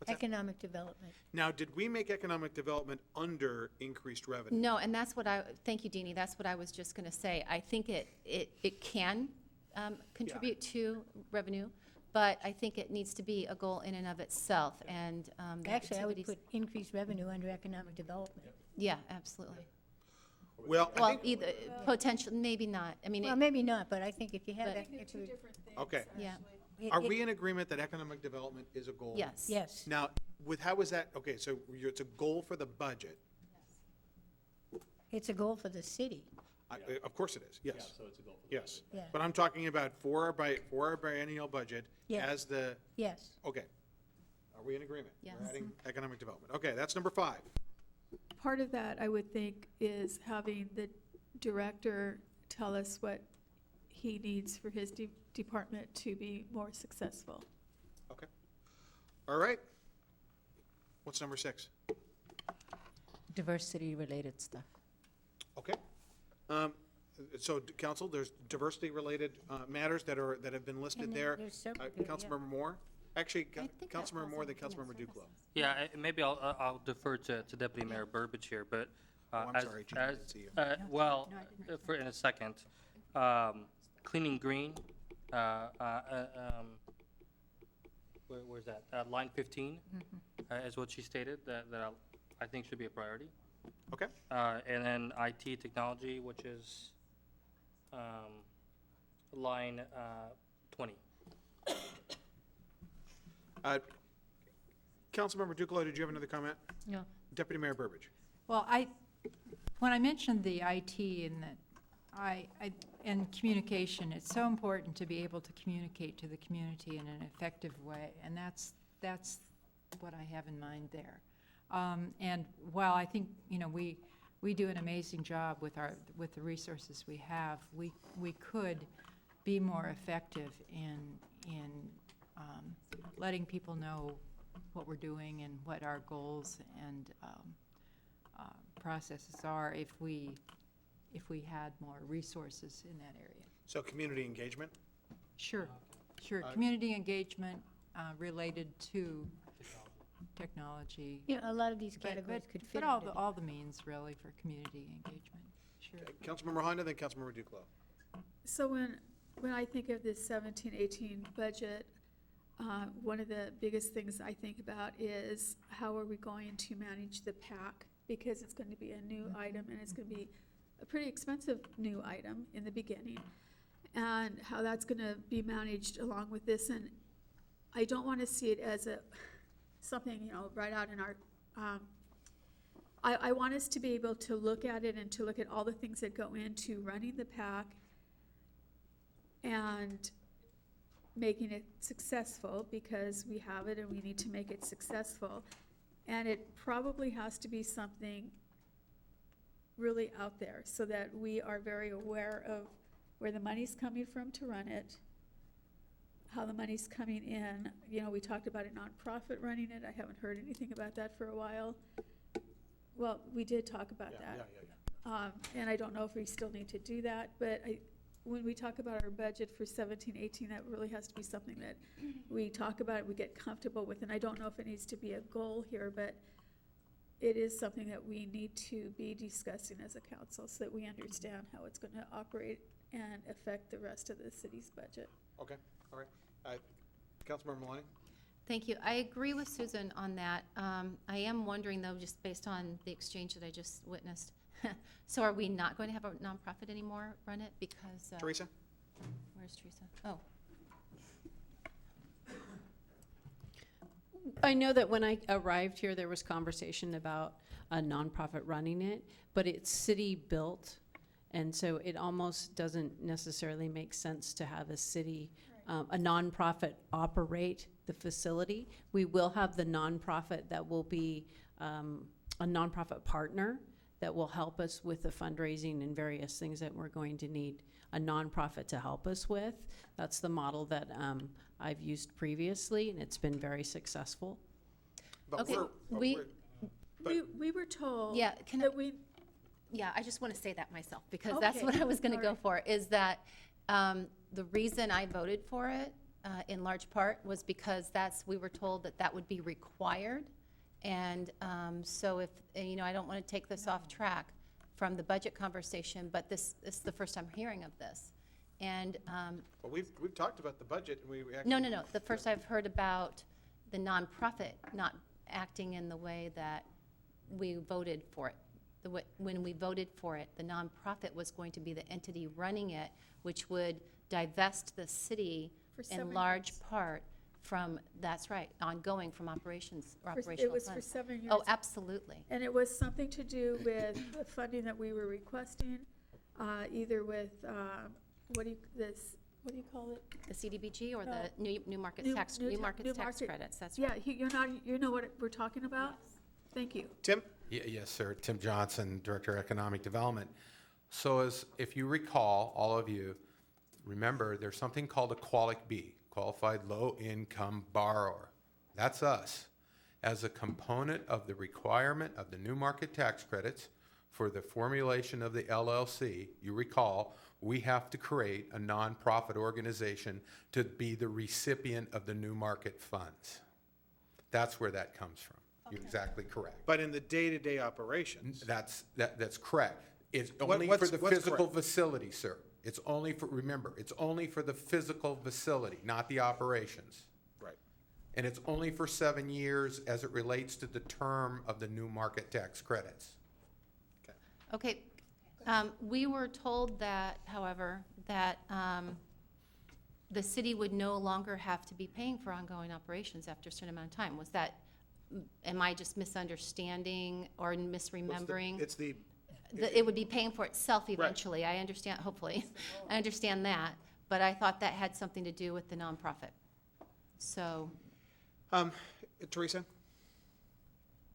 Speaker 5: economic development.
Speaker 1: Now, did we make economic development under increased revenue?
Speaker 4: No, and that's what thank you, Deanie, that's what I was just gonna say. I think it can contribute to revenue, but I think it needs to be a goal in and of itself, and the
Speaker 5: Actually, I would
Speaker 4: activities.
Speaker 5: put increased revenue under economic development.
Speaker 4: Yeah, absolutely.
Speaker 1: Well, I
Speaker 4: Well,
Speaker 1: think,
Speaker 4: either, potential, maybe not. I mean,
Speaker 5: Well, maybe not, but I think if you have that, if you.
Speaker 1: okay.
Speaker 4: yeah,
Speaker 1: Are we in agreement that economic development is a goal?
Speaker 4: yes.
Speaker 5: Yes.
Speaker 1: Now, how is that, okay, so it's a goal for the budget.
Speaker 5: It's a goal for the city.
Speaker 1: Of course it is, yes.
Speaker 7: So it's a goal for
Speaker 1: Yes.
Speaker 5: Yeah.
Speaker 1: But I'm talking about for our biennial budget
Speaker 5: Yeah.
Speaker 1: as the,
Speaker 5: Yes.
Speaker 1: okay. Are we in agreement? We're
Speaker 4: Yes.
Speaker 1: adding economic development. Okay, that's number 5.
Speaker 6: Part of that, I would think, is having the director tell us what he needs for his department to be more successful.
Speaker 1: Okay. All right. What's number 6?
Speaker 11: Diversity-related stuff.
Speaker 1: Okay. So, council, there's diversity-related matters that have been listed
Speaker 5: And
Speaker 1: there.
Speaker 5: there's several there, yeah.
Speaker 1: Councilmember Moore? Actually,
Speaker 4: I think that
Speaker 1: Councilmember
Speaker 4: falls
Speaker 1: Moore, then
Speaker 4: under human
Speaker 1: Councilmember Duclos.
Speaker 4: services.
Speaker 8: Yeah, maybe I'll defer to Deputy Mayor Burbidge here, but
Speaker 1: Oh, I'm sorry, Gene, I didn't see you.
Speaker 8: well,
Speaker 12: No, I didn't.
Speaker 8: for in a second, cleaning green, where's that? Line 15 is what she stated that I think should be a priority.
Speaker 1: Okay.
Speaker 8: And then IT technology, which is line 20.
Speaker 1: Councilmember Duclos, did you have another comment?
Speaker 4: No.
Speaker 1: Deputy Mayor Burbidge.
Speaker 12: Well, when I mentioned the IT and that and communication, it's so important to be able to communicate to the community in an effective way, and that's what I have in mind there. And while I think, we do an amazing job with the resources we have, we could be more effective in letting people know what we're doing and what our goals and processes are if we had more resources in that area.
Speaker 1: So community engagement?
Speaker 12: Sure. Community engagement related to technology.
Speaker 5: A lot of these
Speaker 12: But-
Speaker 5: categories
Speaker 12: but-
Speaker 5: could fit
Speaker 12: But all
Speaker 5: into
Speaker 12: the,
Speaker 5: that.
Speaker 12: all the means really for community engagement, sure.
Speaker 1: Councilmember Honda, then Councilmember Duclos.
Speaker 6: So when I think of this 17-18 budget, one of the biggest things I think about is how are we going to manage the PAC? Because it's going to be a new item, and it's going to be a pretty expensive new item in the beginning, and how that's going to be managed along with this. And I don't want to see it as something, right out in our, I want us to be able to look at it and to look at all the things that go into running the PAC and making it successful, because we have it and we need to make it successful. And it probably has to be something really out there so that we are very aware of where the money's coming from to run it, how the money's coming in. We talked about a nonprofit running it. I haven't heard anything about that for a while. Well, we did talk about that. And I don't know if we still need to do that, but when we talk about our budget for 17-18, that really has to be something that we talk about, we get comfortable with. And I don't know if it needs to be a goal here, but it is something that we need to be discussing as a council so that we understand how it's going to operate and affect the rest of the city's budget.
Speaker 1: Okay, all right. Councilmember Maloney?
Speaker 4: Thank you. I agree with Susan on that. I am wondering, though, just based on the exchange that I just witnessed, so are we not going to have a nonprofit anymore run it? Because
Speaker 1: Teresa?
Speaker 4: where's Teresa? Oh,
Speaker 2: I know that when I arrived here, there was conversation about a nonprofit running it, but it's city-built, and so it almost doesn't necessarily make sense to have a city, a nonprofit operate the facility. We will have the nonprofit that will be a nonprofit partner that will help us with the fundraising and various things that we're going to need a nonprofit to help us with. That's the model that I've used previously, and it's been very successful.
Speaker 1: But
Speaker 4: Okay,
Speaker 6: We were told
Speaker 4: Yeah, can I-
Speaker 6: that we,
Speaker 4: yeah, I just want to say that myself, because that's
Speaker 6: Okay,
Speaker 4: what I was going to
Speaker 6: all
Speaker 4: go
Speaker 6: right.
Speaker 4: for, is that the reason I voted for it, in large part, was because we were told that would be required. And so if, I don't want to take this off track from the budget conversation, but this is the first I'm hearing of this. And,
Speaker 1: Well, we've talked about the budget, and we actually.
Speaker 4: no, the first I've heard about the nonprofit not acting in the way that we voted for it. When we voted for it, the nonprofit was going to be the entity running it, which would divest the city
Speaker 6: For 7
Speaker 4: in large
Speaker 6: years.
Speaker 4: part from, that's right, ongoing from operations or
Speaker 6: it
Speaker 4: operational
Speaker 6: was for
Speaker 4: funds.
Speaker 6: 7 years.
Speaker 4: Oh, absolutely.
Speaker 6: And it was something to do with the funding that we were requesting, either with, what do you call it?
Speaker 4: The CDBG or
Speaker 6: No.
Speaker 4: the new market
Speaker 6: New-
Speaker 4: tax,
Speaker 6: new
Speaker 4: new
Speaker 6: ta-
Speaker 4: market
Speaker 6: new
Speaker 4: tax
Speaker 6: market-
Speaker 4: credits, that's
Speaker 6: Yeah,
Speaker 4: right.
Speaker 6: you know what we're talking about? Thank you.
Speaker 1: Tim?
Speaker 14: Yes, sir. Tim Johnson, Director of Economic Development. So if you recall, all of you, remember, there's something called a Qualic B, Qualified Low Income Borrower. That's us. As a component of the requirement of the new market tax credits for the formulation of the LLC, you recall, we have to create a nonprofit organization to be the recipient of the new market funds. That's where that comes from. You're exactly correct.
Speaker 1: But in the day-to-day operations,
Speaker 14: That's correct. It's
Speaker 1: What-
Speaker 14: only
Speaker 1: what's-
Speaker 14: for the
Speaker 1: what's
Speaker 14: physical
Speaker 1: correct?
Speaker 14: facility, sir. It's only for, remember, it's only for the physical facility, not the operations.
Speaker 1: right.
Speaker 14: And it's only for 7 years as it relates to the term of the new market tax credits.
Speaker 4: Okay, we were told that, however, that the city would no longer have to be paying for ongoing operations after a certain amount of time. Was that, am I just misunderstanding or misremembering?
Speaker 1: It's the,
Speaker 4: It would be paying for itself eventually, I understand, hopefully. I understand that, but I thought that had something to do with the nonprofit. So,
Speaker 1: Teresa,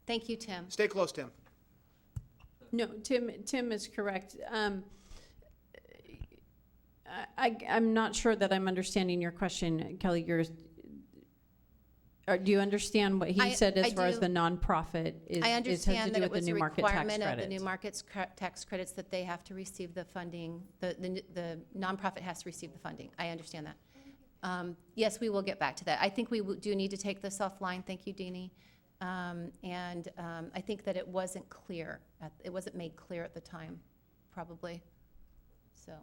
Speaker 4: thank you, Tim.
Speaker 1: stay close, Tim.
Speaker 2: No, Tim is correct. I'm not sure that I'm understanding your question, Kelly. Do you understand what he said as
Speaker 4: I
Speaker 2: far as
Speaker 4: do.
Speaker 2: the nonprofit is?
Speaker 4: I
Speaker 2: has to
Speaker 4: understand
Speaker 2: do
Speaker 4: that it
Speaker 2: with the
Speaker 4: was a
Speaker 2: new market tax
Speaker 4: requirement of the
Speaker 2: credits.
Speaker 4: new market's tax credits that they have to receive the funding, the nonprofit has to receive the funding. I understand that. Yes, we will get back to that. I think we do need to take this offline. Thank you, Deanie. And I think that it wasn't clear, it wasn't made clear at the time, probably, so.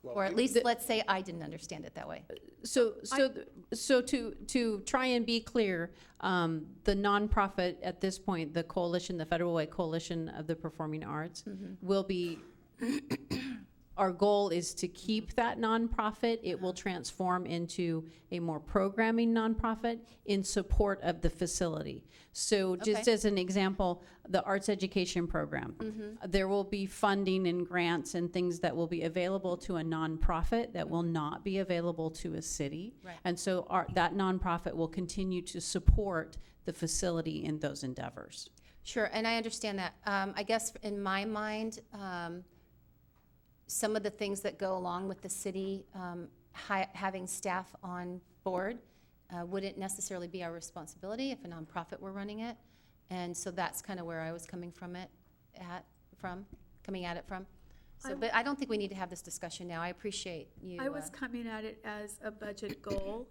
Speaker 4: Or at least, let's say I didn't understand it that way.
Speaker 2: So to try and be clear, the nonprofit at this point, the coalition, the Federal Way Coalition of the Performing Arts, will be. Our goal is to keep that nonprofit. It will transform into a more programming nonprofit in support of the facility. So just
Speaker 4: Okay.
Speaker 2: as an example, the arts education program, there will be funding and grants and things that will be available to a nonprofit that will not be available to a city.
Speaker 4: Right.
Speaker 2: And so that nonprofit will continue to support the facility in those endeavors.
Speaker 4: Sure, and I understand that. I guess in my mind, some of the things that go along with the city having staff on board wouldn't necessarily be our responsibility if a nonprofit were running it. And so that's kind of where I was coming at it from. So, but I don't think we need to have this discussion now. I appreciate you.
Speaker 6: I was coming at it as a budget goal,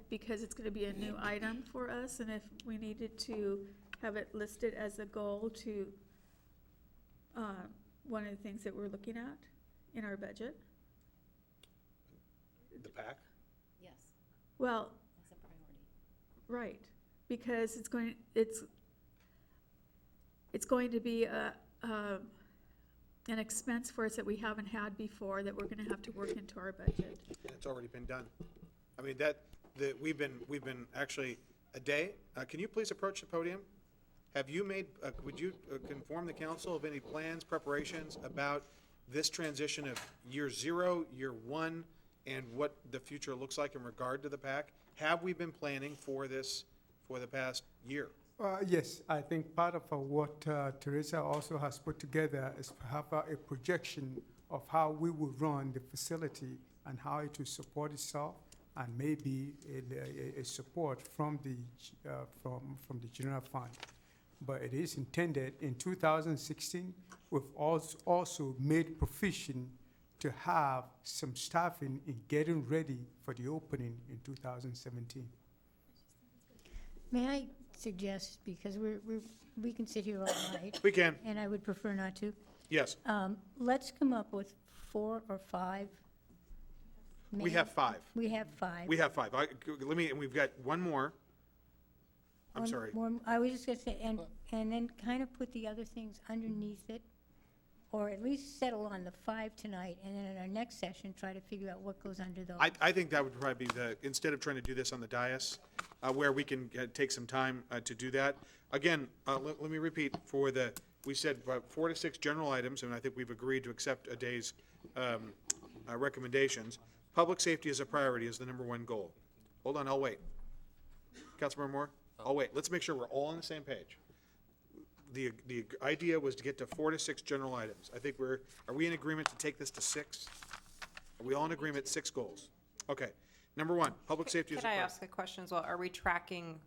Speaker 6: because it's gonna be a new item for us, and if we needed to have it listed as a goal to, one of the things that we're looking at in our budget.
Speaker 1: The PAC?
Speaker 4: Yes,
Speaker 6: Well,
Speaker 4: that's a priority.
Speaker 6: right, because it's going to be an expense for us that we haven't had before, that we're gonna have to work into our budget.
Speaker 1: It's already been done. I mean, we've been actually a day. Can you please approach the podium? Have you made, would you inform the council of any plans, preparations about this transition of year 0, year 1, and what the future looks like in regard to the PAC? Have we been planning for this for the past year?
Speaker 3: Yes, I think part of what Teresa also has put together is to have a projection of how we will run the facility and how it will support itself, and maybe a support from the general fund. But it is intended in 2016, we've also made provision to have some staffing in getting ready for the opening in 2017.
Speaker 5: May I suggest, because we can sit here all night,
Speaker 1: We can,
Speaker 5: and I would prefer not to,
Speaker 1: yes.
Speaker 5: let's come up with 4 or 5.
Speaker 1: We have 5.
Speaker 5: We have 5.
Speaker 1: We have 5. And we've got one more. I'm sorry.
Speaker 5: I was just gonna say, and then kind of put the other things underneath it, or at least settle on the 5 tonight, and then in our next session, try to figure out what goes under those.
Speaker 1: I think that would probably be instead of trying to do this on the dais, where we can take some time to do that. Again, let me repeat, we said 4 to 6 general items, and I think we've agreed to accept a day's recommendations. Public safety as a priority is the #1 goal. Hold on, I'll wait. Councilmember Moore? I'll wait. Let's make sure we're all on the same page. The idea was to get to 4 to 6 general items. I think are we in agreement to take this to 6? Are we all in agreement, 6 goals? Okay. Number 1, public safety is a
Speaker 2: Can I
Speaker 1: priority.
Speaker 2: ask a question as well? Are we tracking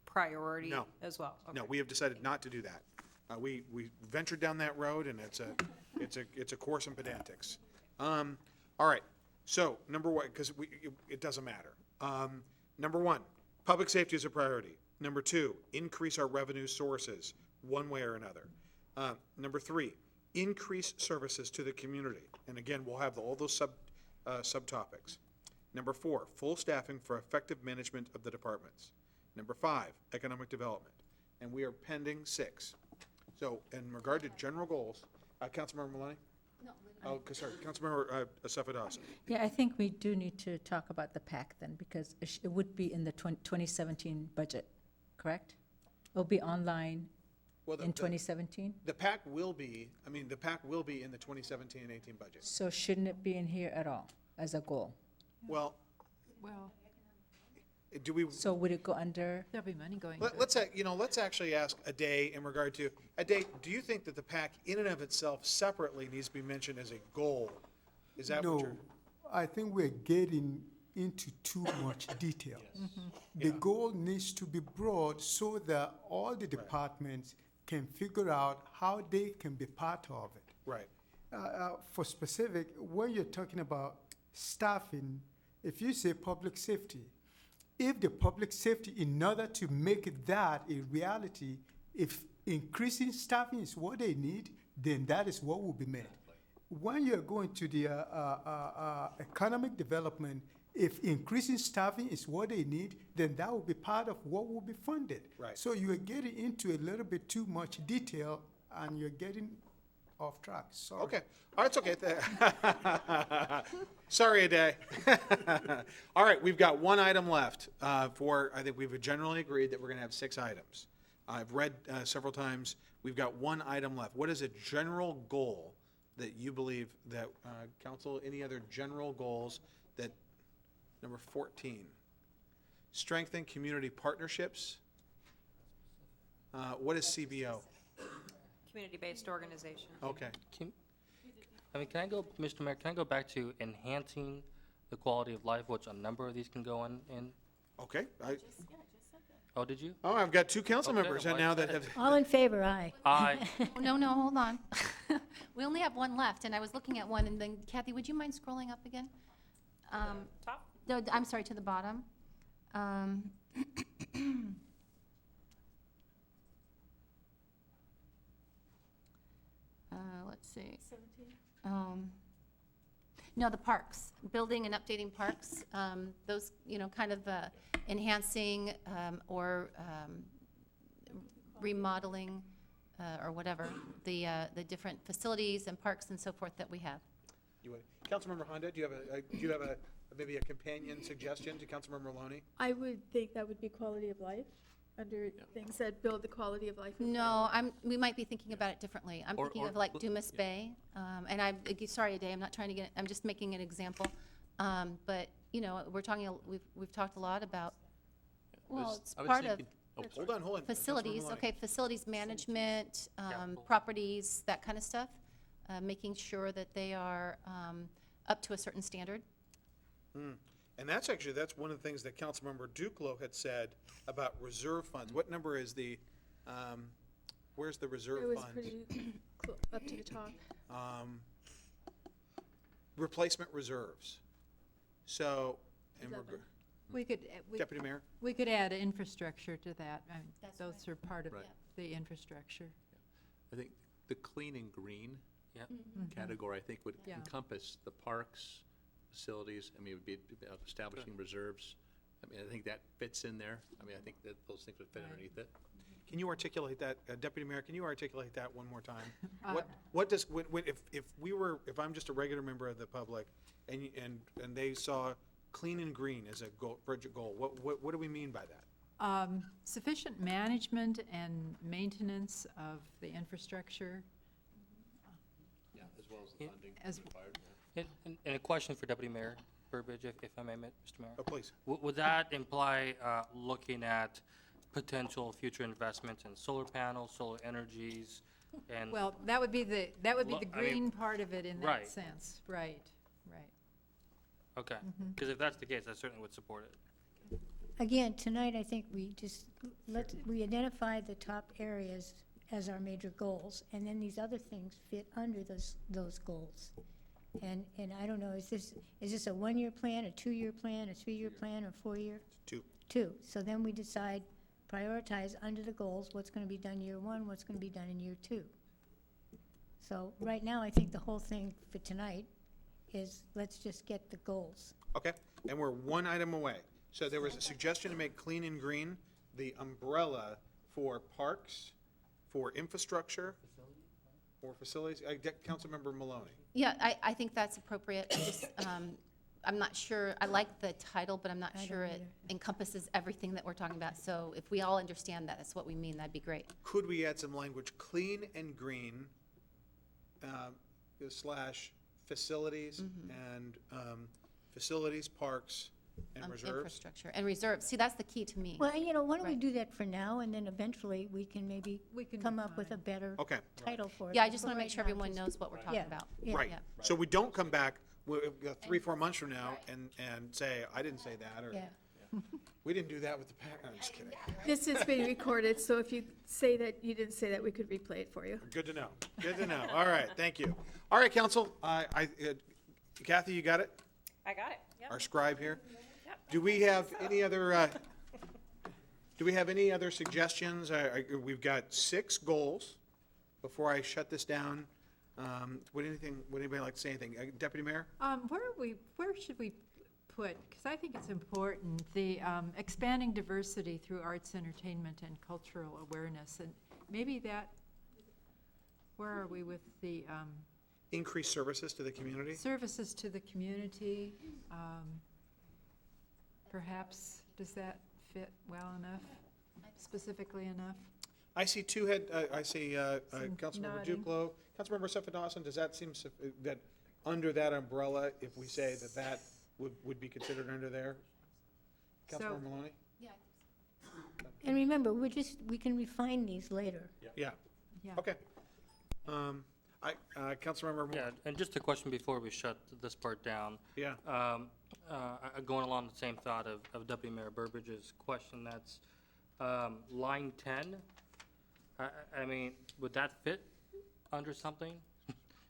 Speaker 2: priority
Speaker 1: No.
Speaker 2: as well?
Speaker 1: No,
Speaker 2: Okay.
Speaker 1: we have decided not to do that. We ventured down that road, and it's a course in pedantics. All right, so, number 1, because it doesn't matter. Number 1, public safety is a priority. Number 2, increase our revenue sources, one way or another. Number 3, increase services to the community. And again, we'll have all those subtopics. Number 4, full staffing for effective management of the departments. Number 5, economic development. And we are pending 6. So in regard to general goals, Councilmember Maloney?
Speaker 4: No.
Speaker 1: Oh, sorry, Councilmember Safadas.
Speaker 11: Yeah, I think we do need to talk about the PAC then, because it would be in the 2017 budget, correct? It'll be online
Speaker 1: Well,
Speaker 11: in 2017?
Speaker 1: The PAC will be, the PAC will be in the 2017 and 18 budget.
Speaker 11: So shouldn't it be in here at all as a goal?
Speaker 1: Well,
Speaker 12: Well,
Speaker 1: do we,
Speaker 11: So would it go under?
Speaker 12: there'll be money going to it.
Speaker 1: let's actually ask Aday in regard to, Aday, do you think that the PAC in and of itself separately needs to be mentioned as a goal? Is that what
Speaker 3: No,
Speaker 1: you're?
Speaker 3: I think we're getting into too much detail. The goal needs to be broad so that all the departments can figure out how they can be part of it.
Speaker 1: Right.
Speaker 3: For specific, when you're talking about staffing, if you say public safety, if the public safety, in order to make that a reality, if increasing staffing is what they need, then that is what will be made. When you're going to the economic development, if increasing staffing is what they need, then that will be part of what will be funded.
Speaker 1: Right.
Speaker 3: So you are getting into a little bit too much detail, and you're getting off track. Sorry.
Speaker 1: Okay, all right, it's okay. Sorry, Aday. All right, we've got one item left I think we've generally agreed that we're gonna have 6 items. I've read several times, we've got one item left. What is a general goal that you believe that, council, any other general goals that, number 14, strengthen community partnerships? What is CBO?
Speaker 2: Community-based organization.
Speaker 1: Okay.
Speaker 8: Can I go, Mr. Mayor, can I go back to enhancing the quality of life, which a number of these can go in?
Speaker 1: Okay,
Speaker 8: Oh, did you?
Speaker 1: I've got 2 council
Speaker 8: Okay,
Speaker 1: members
Speaker 8: well,
Speaker 1: and now that have,
Speaker 5: All in favor, aye.
Speaker 8: Aye.
Speaker 4: Oh, no, hold on. We only have one left, and I was looking at one, and then Kathy, would you mind scrolling up again?
Speaker 2: Top?
Speaker 4: No, I'm sorry, to the bottom. Let's see. 17? No, the parks, building and updating parks, those, kind of enhancing or remodeling or whatever, the different facilities and parks and so forth that we have.
Speaker 1: Councilmember Honda, do you have maybe a companion suggestion to Councilmember Maloney?
Speaker 6: I would think that would be quality of life, under things that build the quality of life. of
Speaker 4: No, we might be thinking about it differently. I'm thinking of like Dumas
Speaker 8: yeah.
Speaker 4: Bay, and sorry, Aday, I'm not trying to I'm just making an example. But, we're talking, we've talked a lot about, well, it's
Speaker 7: I was
Speaker 4: part of
Speaker 7: thinking- oh,
Speaker 1: Hold on, hold on.
Speaker 4: facilities,
Speaker 1: Councilmember Maloney.
Speaker 4: okay, facilities management,
Speaker 8: Yeah.
Speaker 4: properties, that kind of stuff, making sure that they are up to a certain standard.
Speaker 1: And that's one of the things that Councilmember Duclos had said about reserve funds. What number is where's the reserve
Speaker 6: It was
Speaker 1: fund?
Speaker 6: pretty up to the top.
Speaker 1: Replacement reserves. So,
Speaker 12: We could,
Speaker 1: Deputy Mayor?
Speaker 12: we could add infrastructure to that. I mean,
Speaker 4: That's
Speaker 12: those are part of
Speaker 7: Right.
Speaker 12: the infrastructure.
Speaker 7: I think the clean and green
Speaker 8: Yep.
Speaker 7: category, I think, would
Speaker 12: Yeah.
Speaker 7: encompass the parks, facilities, it would be about establishing reserves. I think that fits in there. I think that those things would fit
Speaker 12: Right.
Speaker 7: underneath it.
Speaker 1: Can you articulate that, Deputy Mayor, can you articulate that one more time?
Speaker 12: Uh,
Speaker 1: What does, if I'm just a regular member of the public and they saw clean and green as a goal, budget goal, what do we mean by that?
Speaker 12: Sufficient management and maintenance of the infrastructure.
Speaker 7: Yeah, as well as the
Speaker 8: Yeah.
Speaker 7: funding
Speaker 12: As-
Speaker 7: required.
Speaker 8: And a question for Deputy Mayor Burbidge, if I may, Mr. Mayor.
Speaker 1: Oh, please.
Speaker 8: Would that imply looking at potential future investments in solar panels, solar energies, and?
Speaker 12: Well, that would be the
Speaker 8: Well, I mean-
Speaker 12: green part of it in that
Speaker 8: Right.
Speaker 12: sense. Right, right.
Speaker 8: Okay, because if that's the case, I certainly would support it.
Speaker 5: Again, tonight, I think we identify the top areas as our major goals, and then these other things fit under those goals. And I don't know, is this a 1-year plan, a 2-year plan, a 3-year plan, or 4-year?
Speaker 1: 2.
Speaker 5: 2. So then we decide, prioritize under the goals, what's gonna be done year 1, what's gonna be done in year 2. So right now, I think the whole thing for tonight is, let's just get the goals.
Speaker 1: Okay, and we're one item away. So there was a suggestion to make clean and green the umbrella for parks, for infrastructure, or facilities. Councilmember Maloney.
Speaker 4: Yeah, I think that's appropriate. I just, I'm not sure, I like the title, but I'm not sure it encompasses everything that we're talking about. So if we all understand that, that's what we mean, that'd be great.
Speaker 1: Could we add some language, clean and green, slash facilities and facilities, parks, and reserves?
Speaker 4: Infrastructure and reserves. See, that's the key to me.
Speaker 5: Well, why don't we
Speaker 4: Right.
Speaker 5: do that for now, and then eventually we can maybe come up with a better
Speaker 1: Okay,
Speaker 5: title for it.
Speaker 4: Yeah, I just
Speaker 5: But
Speaker 4: want to make
Speaker 5: right
Speaker 4: sure
Speaker 5: now,
Speaker 4: everyone
Speaker 5: just-
Speaker 4: knows what we're talking
Speaker 5: Yeah.
Speaker 4: about.
Speaker 5: Yeah.
Speaker 1: right.
Speaker 4: Yeah.
Speaker 1: So we don't come back 3-4 months from now and say, I didn't say that, or
Speaker 5: Yeah.
Speaker 1: we didn't do that with the pack. I'm just kidding.
Speaker 6: This is being recorded, so if you say that you didn't say that, we could replay it for you.
Speaker 1: Good to know. Good to know. All right, thank you. All right, council, Kathy, you got it?
Speaker 2: I got it, yep.
Speaker 1: Our scribe here?
Speaker 2: Yep.
Speaker 1: Do we have any other suggestions? We've got 6 goals. Before I shut this down, would anybody like to say anything? Deputy Mayor?
Speaker 12: Where should we put, because I think it's important, the expanding diversity through arts, entertainment, and cultural awareness, and maybe that, where are we with the
Speaker 1: Increase services to the community?
Speaker 12: services to the community? Perhaps, does that fit well enough, specifically enough?
Speaker 1: I see Councilmember
Speaker 12: nodding.
Speaker 1: Duplo. Councilmember Seffa-Dawson, does that seem, that under that umbrella, if we say that would be considered under there? Councilmember Maloney?
Speaker 4: Yeah.
Speaker 5: And remember, we can refine these later.
Speaker 1: Yeah.
Speaker 12: Yeah.
Speaker 1: Okay. Councilmember Moore?
Speaker 8: Yeah, and just a question before we shut this part down.
Speaker 1: Yeah.
Speaker 8: Going along the same thought of Deputy Mayor Burbidge's question, that's line 10. I mean, would that fit under something?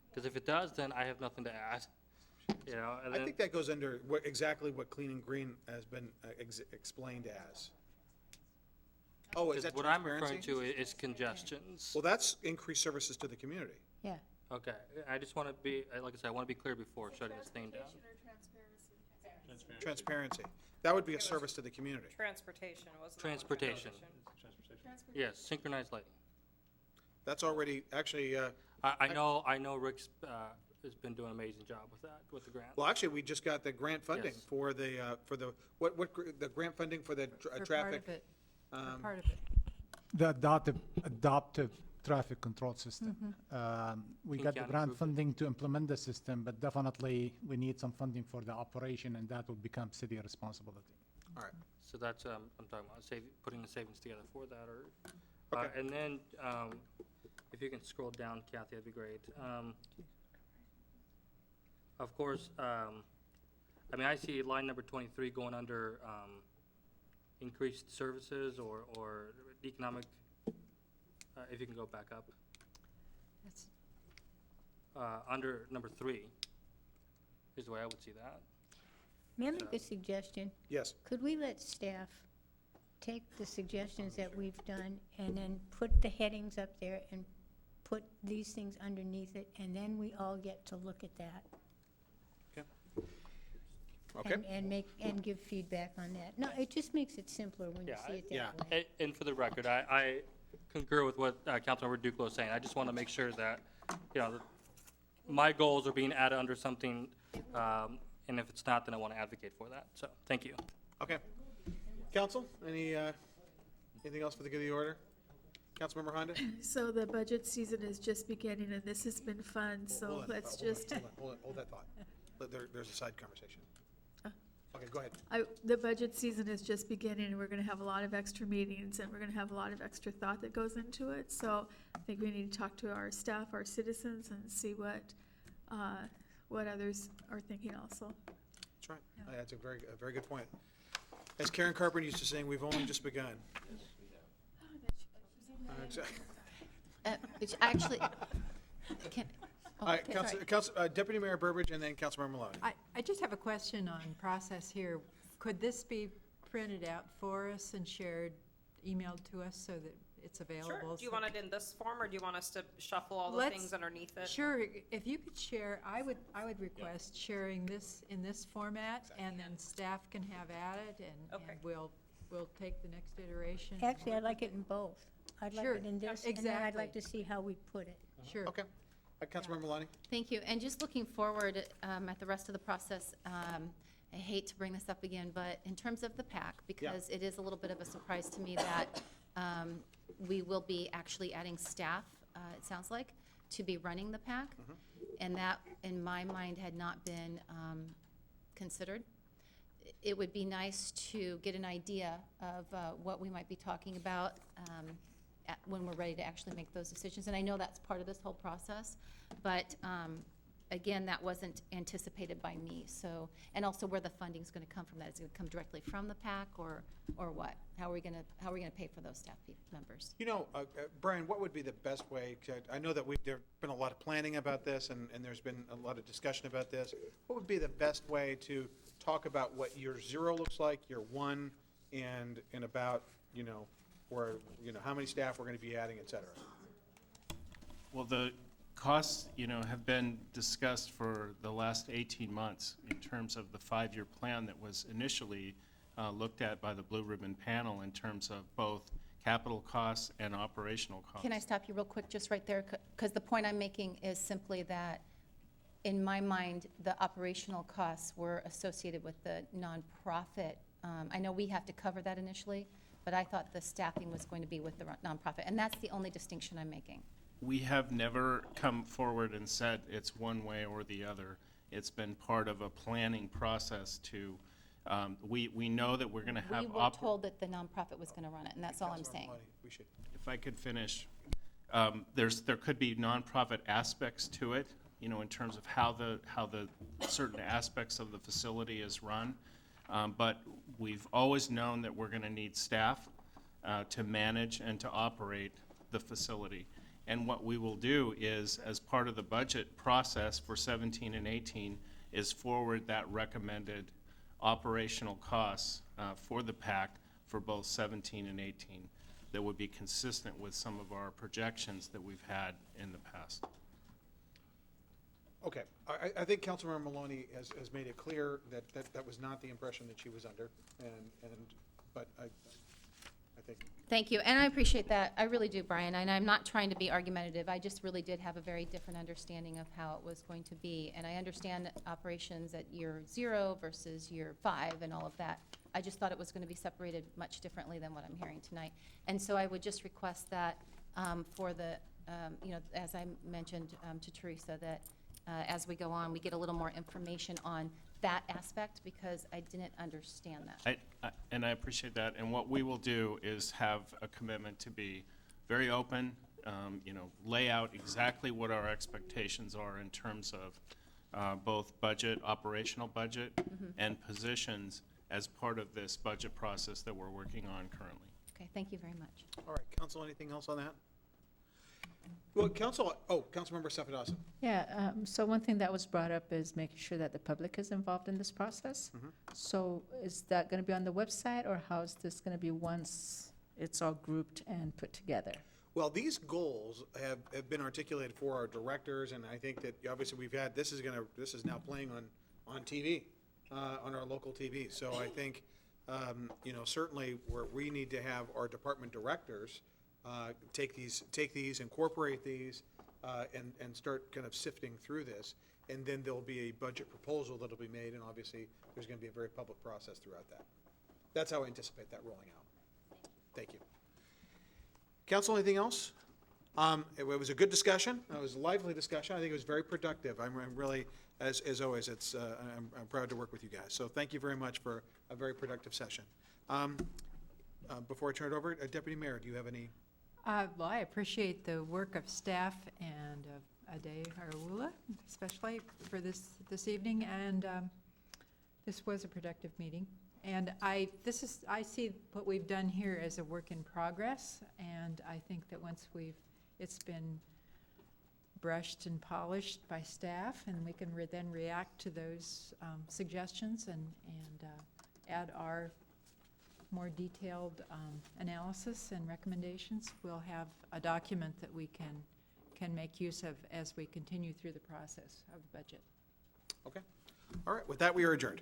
Speaker 8: Because if it does, then I have nothing to add. And
Speaker 1: I
Speaker 8: then,
Speaker 1: think that goes under exactly what clean and green has been explained as. Oh, is that
Speaker 8: what I'm referring
Speaker 1: transparency?
Speaker 8: to is congestions.
Speaker 1: Well, that's increased services to the community.
Speaker 5: Yeah.
Speaker 8: Okay, I just want to be, like I said, I want to be clear before shutting this thing down.
Speaker 1: Transparency. That would be a service to the community.
Speaker 2: Transportation, wasn't it?
Speaker 8: Transportation. Yes, synchronized lighting.
Speaker 1: That's already, actually,
Speaker 8: I know Rick's has been doing an amazing job with that, with the grant.
Speaker 1: well, actually, we just got the grant funding
Speaker 8: Yes.
Speaker 1: for the the grant funding for the
Speaker 12: For
Speaker 1: traffic.
Speaker 12: part of it, for part of it.
Speaker 9: The adaptive traffic control system. We
Speaker 8: Think
Speaker 9: got the
Speaker 8: County
Speaker 9: grant
Speaker 8: approved it.
Speaker 9: funding to implement the system, but definitely we need some funding for the operation, and that will become city responsibility.
Speaker 1: All right.
Speaker 8: So that's, I'm talking about putting the savings together for that, or,
Speaker 1: Okay.
Speaker 8: and then, if you can scroll down, Kathy, that'd be great. Of course, I mean, I see line number 23 going under, increased services or economic, if you can go back up.
Speaker 12: That's-
Speaker 8: Under number 3 is the way I would see that.
Speaker 5: May I make a suggestion?
Speaker 1: Yes.
Speaker 5: Could we let staff take the suggestions that we've done and then put the headings up there and put these things underneath it, and then we all get to look at that?
Speaker 1: Okay.
Speaker 5: And give feedback on that. No, it just makes it simpler when you
Speaker 8: Yeah,
Speaker 5: see it
Speaker 1: yeah.
Speaker 5: that way.
Speaker 8: And for the record, I concur with what Councilmember Duclos is saying. I just want to make sure that, my goals are being added under something, and if it's not, then I want to advocate for that. So, thank you.
Speaker 1: Okay. Council, anything else for the good of the order? Councilmember Honda?
Speaker 6: So the budget season is just beginning, and this has been fun, so
Speaker 1: Hold on,
Speaker 6: let's
Speaker 1: hold on,
Speaker 6: just,
Speaker 1: hold that thought. There's a side conversation. Okay, go ahead.
Speaker 6: the budget season is just beginning, and we're gonna have a lot of extra meetings, and we're gonna have a lot of extra thought that goes into it. So I think we need to talk to our staff, our citizens, and see what others are thinking also.
Speaker 1: That's That's right. That's a very good point. As Karen Carpenter used to sing, we've only just begun. Exactly.
Speaker 4: Which actually, can,
Speaker 1: All right,
Speaker 4: sorry.
Speaker 1: Deputy Mayor Burbridge and then Councilmember Maloney.
Speaker 12: I just have a question on process here. Could this be printed out for us and shared, emailed to us so that it's available?
Speaker 2: Sure. Do you want it in this form, or do you want us to shuffle all the
Speaker 12: Let's-
Speaker 2: things underneath it?
Speaker 12: Sure, if you could share, I would request sharing this in this format, and then staff can have at it, and
Speaker 2: Okay.
Speaker 12: we'll take the next iteration.
Speaker 5: Actually, I'd like it in both. I'd like
Speaker 12: Sure,
Speaker 5: it in this, and then I'd like
Speaker 12: exactly.
Speaker 5: to see how we put it.
Speaker 12: Sure.
Speaker 1: Okay. Councilmember Maloney?
Speaker 4: Thank you. And just looking forward at the rest of the process, I hate to bring this up again, but in terms of the PAC, because it is a little bit of a surprise to me that we will be actually adding staff, it sounds like, to be running the PAC. And that, in my mind, had not been considered. It would be nice to get an idea of what we might be talking about when we're ready to actually make those decisions. And I know that's part of this whole process, but again, that wasn't anticipated by me. So, and also where the funding's going to come from. That is going to come directly from the PAC, or what? How are we going to pay for those staff members?
Speaker 1: You know, Brian, what would be the best way? I know that there's been a lot of planning about this, and there's been a lot of discussion about this. What would be the best way to talk about what year 0 looks like, year 1, and about, where, how many staff we're going to be adding, et cetera?
Speaker 10: Well, the costs, have been discussed for the last 18 months in terms of the 5-year plan that was initially looked at by the Blue Ribbon panel in terms of both capital costs and operational costs.
Speaker 4: Can I stop you real quick, just right there? Because the point I'm making is simply that, in my mind, the operational costs were associated with the nonprofit. I know we have to cover that initially, but I thought the staffing was going to be with the nonprofit, and that's the only distinction I'm making.
Speaker 10: We have never come forward and said it's one way or the other. It's been part of a planning process to, we know that we're going to have.
Speaker 4: We were told that the nonprofit was going to run it, and that's all I'm saying.
Speaker 1: We should.
Speaker 10: If I could finish, there could be nonprofit aspects to it, in terms of how the certain aspects of the facility is run. But we've always known that we're going to need staff to manage and to operate the facility. And what we will do is, as part of the budget process for 17 and 18, is forward that recommended operational costs for the PAC for both 17 and 18 that would be consistent with some of our projections that we've had in the past.
Speaker 1: Okay, I think Councilmember Maloney has made it clear that was not the impression that she was under, but I think.
Speaker 4: Thank you, and I appreciate that. I really do, Brian, and I'm not trying to be argumentative. I just really did have a very different understanding of how it was going to be, and I understand operations at year 0 versus year 5 and all of that. I just thought it was going to be separated much differently than what I'm hearing tonight. And so I would just request that for the, as I mentioned to Teresa, that as we go on, we get a little more information on that aspect, because I didn't understand that.
Speaker 10: And I appreciate that. And what we will do is have a commitment to be very open, lay out exactly what our expectations are in terms of both budget, operational budget, and positions as part of this budget process that we're working on currently.
Speaker 4: Okay, thank you very much.
Speaker 1: All right, Council, anything else on that? Well, Councilmember Sapadasa.
Speaker 11: Yeah, so one thing that was brought up is making sure that the public is involved in this process. So is that going to be on the website, or how is this going to be once it's all grouped and put together?
Speaker 1: Well, these goals have been articulated for our directors, and I think that obviously we've had, this is now playing on TV, on our local TV. So I think, certainly where we need to have our department directors take these, incorporate these, and start kind of sifting through this. And then there'll be a budget proposal that'll be made, and obviously there's going to be a very public process throughout that. That's how I anticipate that rolling out. Thank you. Council, anything else? It was a good discussion. It was a lively discussion. I think it was very productive. I'm really, as always, I'm proud to work with you guys. So thank you very much for a very productive session. Before I turn it over, Deputy Mayor, do you have any?
Speaker 12: Well, I appreciate the work of staff and of Ariwoola, especially for this evening, and This was a productive meeting, and I see what we've done here as a work in progress, and I think that once it's been brushed and polished by staff, and we can then react to those suggestions and add our more detailed analysis and recommendations, we'll have a document that we can make use of as we continue through the process of the budget.
Speaker 1: Okay. All right, with that, we are adjourned.